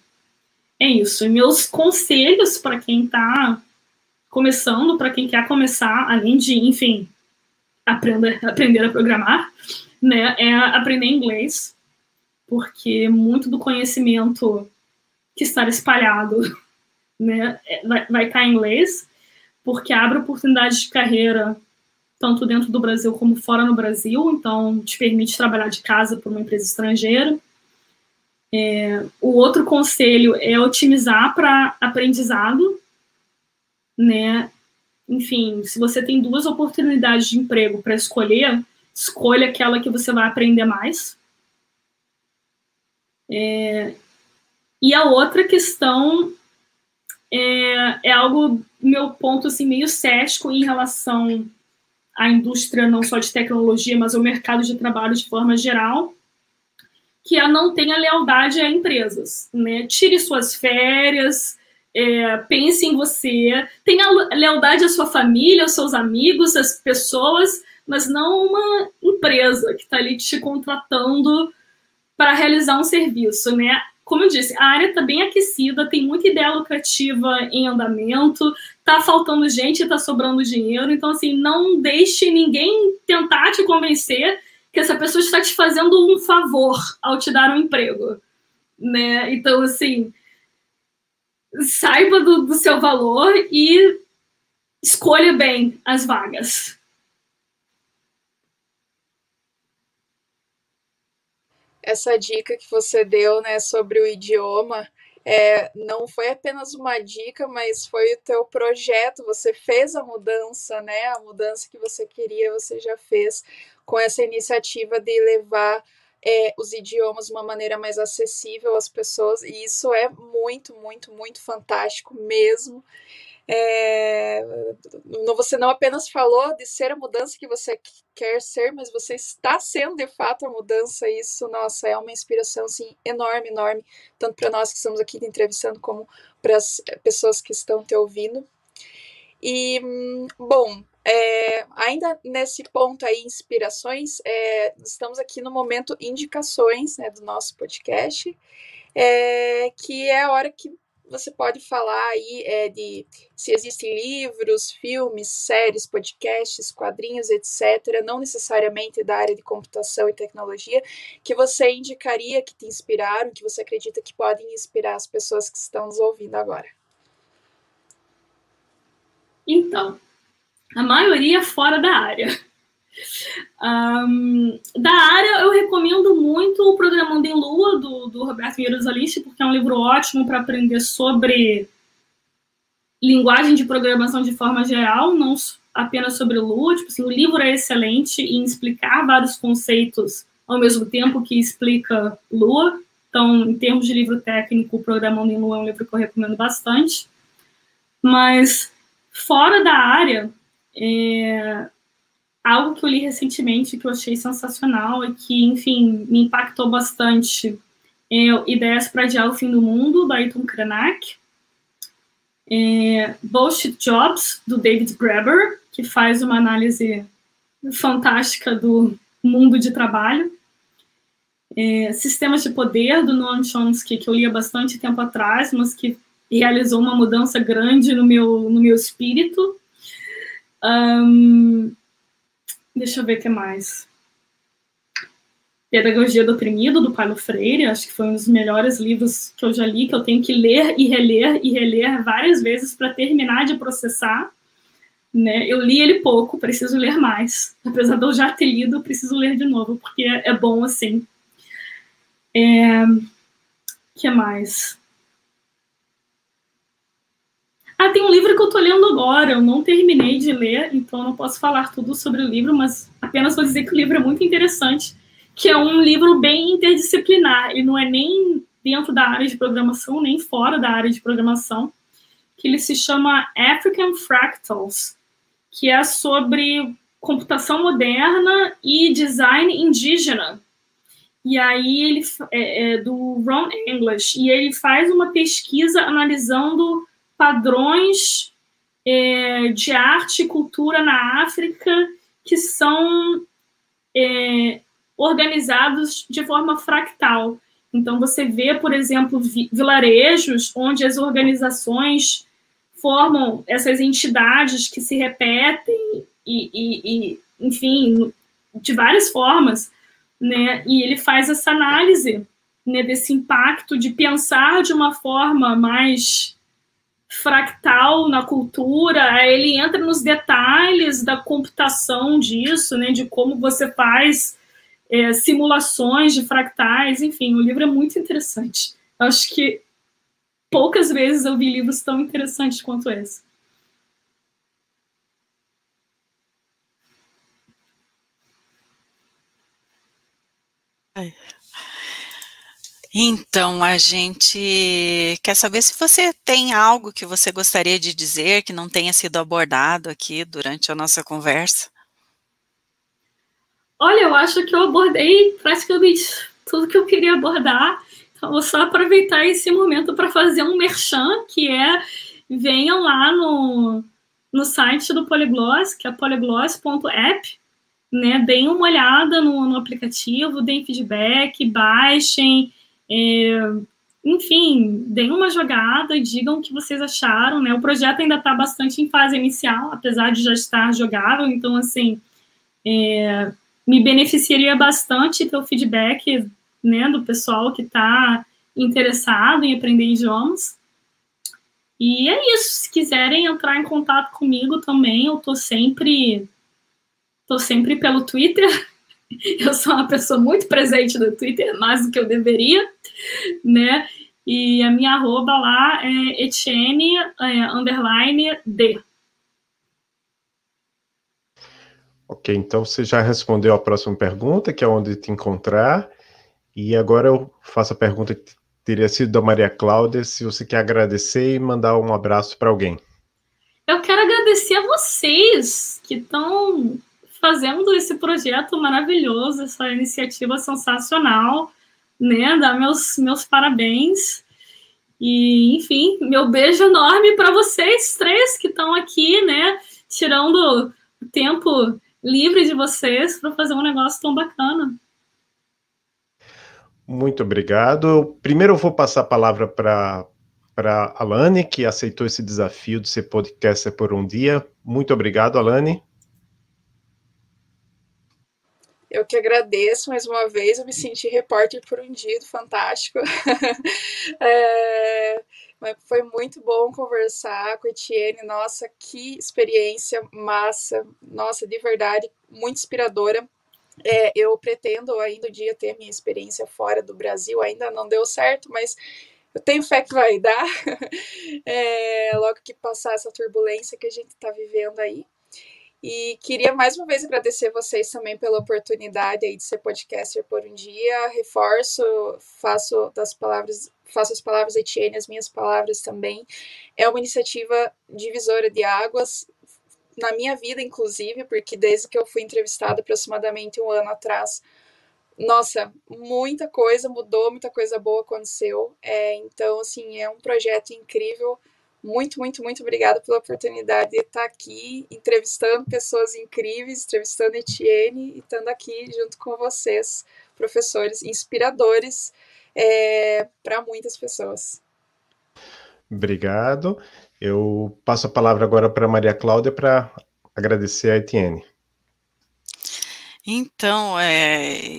é isso. E meus conselhos para quem está começando, para quem quer começar, além de, enfim, aprender a programar, né, é aprender inglês, porque muito do conhecimento que está espalhado, né, vai estar em inglês, porque abre oportunidades de carreira tanto dentro do Brasil como fora no Brasil, então te permite trabalhar de casa para uma empresa estrangeira. O outro conselho é otimizar para aprendizado, né? Enfim, se você tem 2 oportunidades de emprego para escolher, escolha aquela que você vai aprender mais. E a outra questão é algo, meu ponto assim, meio cético em relação à indústria não só de tecnologia, mas ao mercado de trabalho de forma geral, que não tenha lealdade a empresas, né? Tire suas férias, pense em você, tenha lealdade à sua família, aos seus amigos, às pessoas, mas não uma empresa que está ali te contratando para realizar um serviço, né? Como eu disse, a área está bem aquecida, tem muita ideia lucrativa em andamento, está faltando gente, está sobrando dinheiro, então, assim, não deixe ninguém tentar te convencer que essa pessoa está te fazendo um favor ao te dar um emprego, né? Então, assim, saiba do seu valor e escolha bem as vagas. Essa dica que você deu, né, sobre o idioma, não foi apenas uma dica, mas foi o teu projeto, você fez a mudança, né, a mudança que você queria, você já fez com essa iniciativa de levar os idiomas de uma maneira mais acessível às pessoas, e isso é muito, muito, muito fantástico mesmo. Você não apenas falou de ser a mudança que você quer ser, mas você está sendo de fato a mudança. Isso, nossa, é uma inspiração assim, enorme, enorme, tanto para nós que estamos aqui te entrevistando, como para as pessoas que estão te ouvindo. E, bom, ainda nesse ponto aí, inspirações, estamos aqui no momento indicações, né, do nosso podcast, que é a hora que você pode falar aí de se existem livros, filmes, séries, podcasts, quadrinhos, etc., não necessariamente da área de computação e tecnologia, que você indicaria, que te inspiraram, que você acredita que podem inspirar as pessoas que estão nos ouvindo agora? Então, a maioria fora da área. Da área, eu recomendo muito o Programando em Lua, do Roberto Jerusalice, porque é um livro ótimo para aprender sobre linguagem de programação de forma geral, não apenas sobre Lua. Tipo assim, o livro é excelente em explicar vários conceitos ao mesmo tempo que explica Lua. Então, em termos de livro técnico, o Programando em Lua é um livro que eu recomendo bastante. Mas, fora da área, algo que eu li recentemente que eu achei sensacional e que, enfim, me impactou bastante é Ideias para Adiar o Fim do Mundo, do Ayrton Krenak. Bullshit Jobs, do David Graeber, que faz uma análise fantástica do mundo de trabalho. Sistemas de Poder, do Noam Chomsky, que eu li há bastante tempo atrás, mas que realizou uma mudança grande no meu espírito. Deixa eu ver o que mais. Pedagogia do Oprimido, do Paulo Freire, acho que foi um dos melhores livros que eu já li, que eu tenho que ler e reler várias vezes para terminar de processar. Né? Eu li ele pouco, preciso ler mais. Apesar de eu já ter lido, preciso ler de novo, porque é bom assim. Que mais? Tem um livro que eu estou lendo agora, eu não terminei de ler, então eu não posso falar tudo sobre o livro, mas apenas vou dizer que o livro é muito interessante, que é um livro bem interdisciplinar, e não é nem dentro da área de programação, nem fora da área de programação, que ele se chama African Fractals, que é sobre computação moderna e design indígena. E aí ele é do Ron English, e ele faz uma pesquisa analisando padrões de arte e cultura na África que são organizados de forma fractal. Então, você vê, por exemplo, vilarejos onde as organizações formam essas entidades que se repetem e enfim, de várias formas, né? E ele faz essa análise, né, desse impacto de pensar de uma forma mais fractal na cultura. Aí ele entra nos detalhes da computação disso, né, de como você faz simulações de fractais, enfim, o livro é muito interessante. Eu acho que poucas vezes eu vi livros tão interessantes quanto esse. Então, a gente quer saber se você tem algo que você gostaria de dizer que não tenha sido abordado aqui durante a nossa conversa. Olha, eu acho que eu abordei praticamente tudo que eu queria abordar. Então, vou só aproveitar esse momento para fazer um merchan, que venham lá no site do Polygloss, que é polygloss.app, né? Deem uma olhada no aplicativo, deem feedback, baixem, enfim, deem uma jogada e digam o que vocês acharam, né? O projeto ainda está bastante em fase inicial, apesar de já estar jogável, então, assim, me beneficiaria bastante ter o feedback, né, do pessoal que está interessado em aprender idiomas. E é isso, se quiserem entrar em contato comigo também, eu tô sempre pelo Twitter. Eu sou uma pessoa muito presente no Twitter, mais do que eu deveria, né? E a minha arroba lá é Etienne_D. Ok, então você já respondeu a próxima pergunta, que é onde te encontrar. E agora eu faço a pergunta que teria sido da Maria Cláudia, se você quer agradecer e mandar um abraço para alguém. Eu quero agradecer a vocês que estão fazendo esse projeto maravilhoso, essa iniciativa sensacional, né? Dar meus parabéns. E, enfim, meu beijo enorme para vocês três que estão aqui, né? Tirando o tempo livre de vocês para fazer um negócio tão bacana. Muito obrigado. Primeiro eu vou passar a palavra para para a Alane, que aceitou esse desafio de ser podcaster por um dia. Muito obrigado, Alane. Eu que agradeço mais uma vez, eu me senti repórter por um dia, fantástico. Mas foi muito bom conversar com a Etienne, nossa, que experiência massa, nossa, de verdade, muito inspiradora. Eu pretendo ainda um dia ter minha experiência fora do Brasil, ainda não deu certo, mas eu tenho fé que vai dar, logo que passar essa turbulência que a gente está vivendo aí. E queria mais uma vez agradecer vocês também pela oportunidade aí de ser podcaster por um dia. Reforço, faço as palavras da Etienne, as minhas palavras também. É uma iniciativa divisora de águas, na minha vida, inclusive, porque desde que eu fui entrevistada aproximadamente um ano atrás, nossa, muita coisa mudou, muita coisa boa aconteceu. Então, assim, é um projeto incrível. Muito, muito, muito obrigada pela oportunidade de estar aqui entrevistando pessoas incríveis, entrevistando a Etienne e estando aqui junto com vocês, professores inspiradores para muitas pessoas. Obrigado. Eu passo a palavra agora para Maria Cláudia para agradecer a Etienne. Então,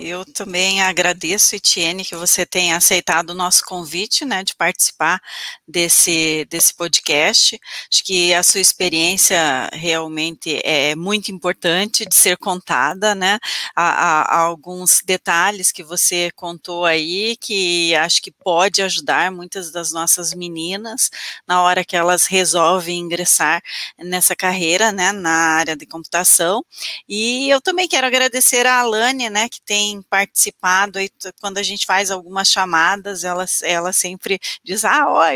eu também agradeço, Etienne, que você tenha aceitado o nosso convite, né, de participar desse podcast. Acho que a sua experiência realmente é muito importante de ser contada, né, há alguns detalhes que você contou aí, que acho que pode ajudar muitas das nossas meninas na hora que elas resolvem ingressar nessa carreira, né, na área de computação. E eu também quero agradecer a Alane, né, que tem participado, aí, quando a gente faz algumas chamadas, ela sempre diz,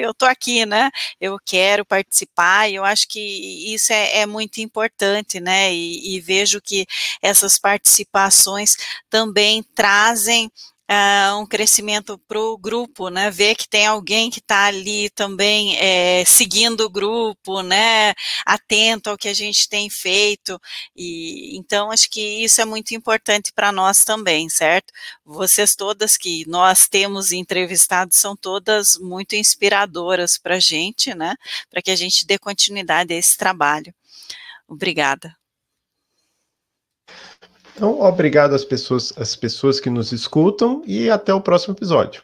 eu tô aqui, né, eu quero participar, e eu acho que isso é muito importante, né, e vejo que essas participações também trazem um crescimento para o grupo, né, ver que tem alguém que está ali também seguindo o grupo, né, atento ao que a gente tem feito, e então acho que isso é muito importante para nós também, certo? Vocês todas que nós temos entrevistado são todas muito inspiradoras para a gente, né, para que a gente dê continuidade a esse trabalho. Obrigada. Então, obrigado às pessoas que nos escutam e até o próximo episódio.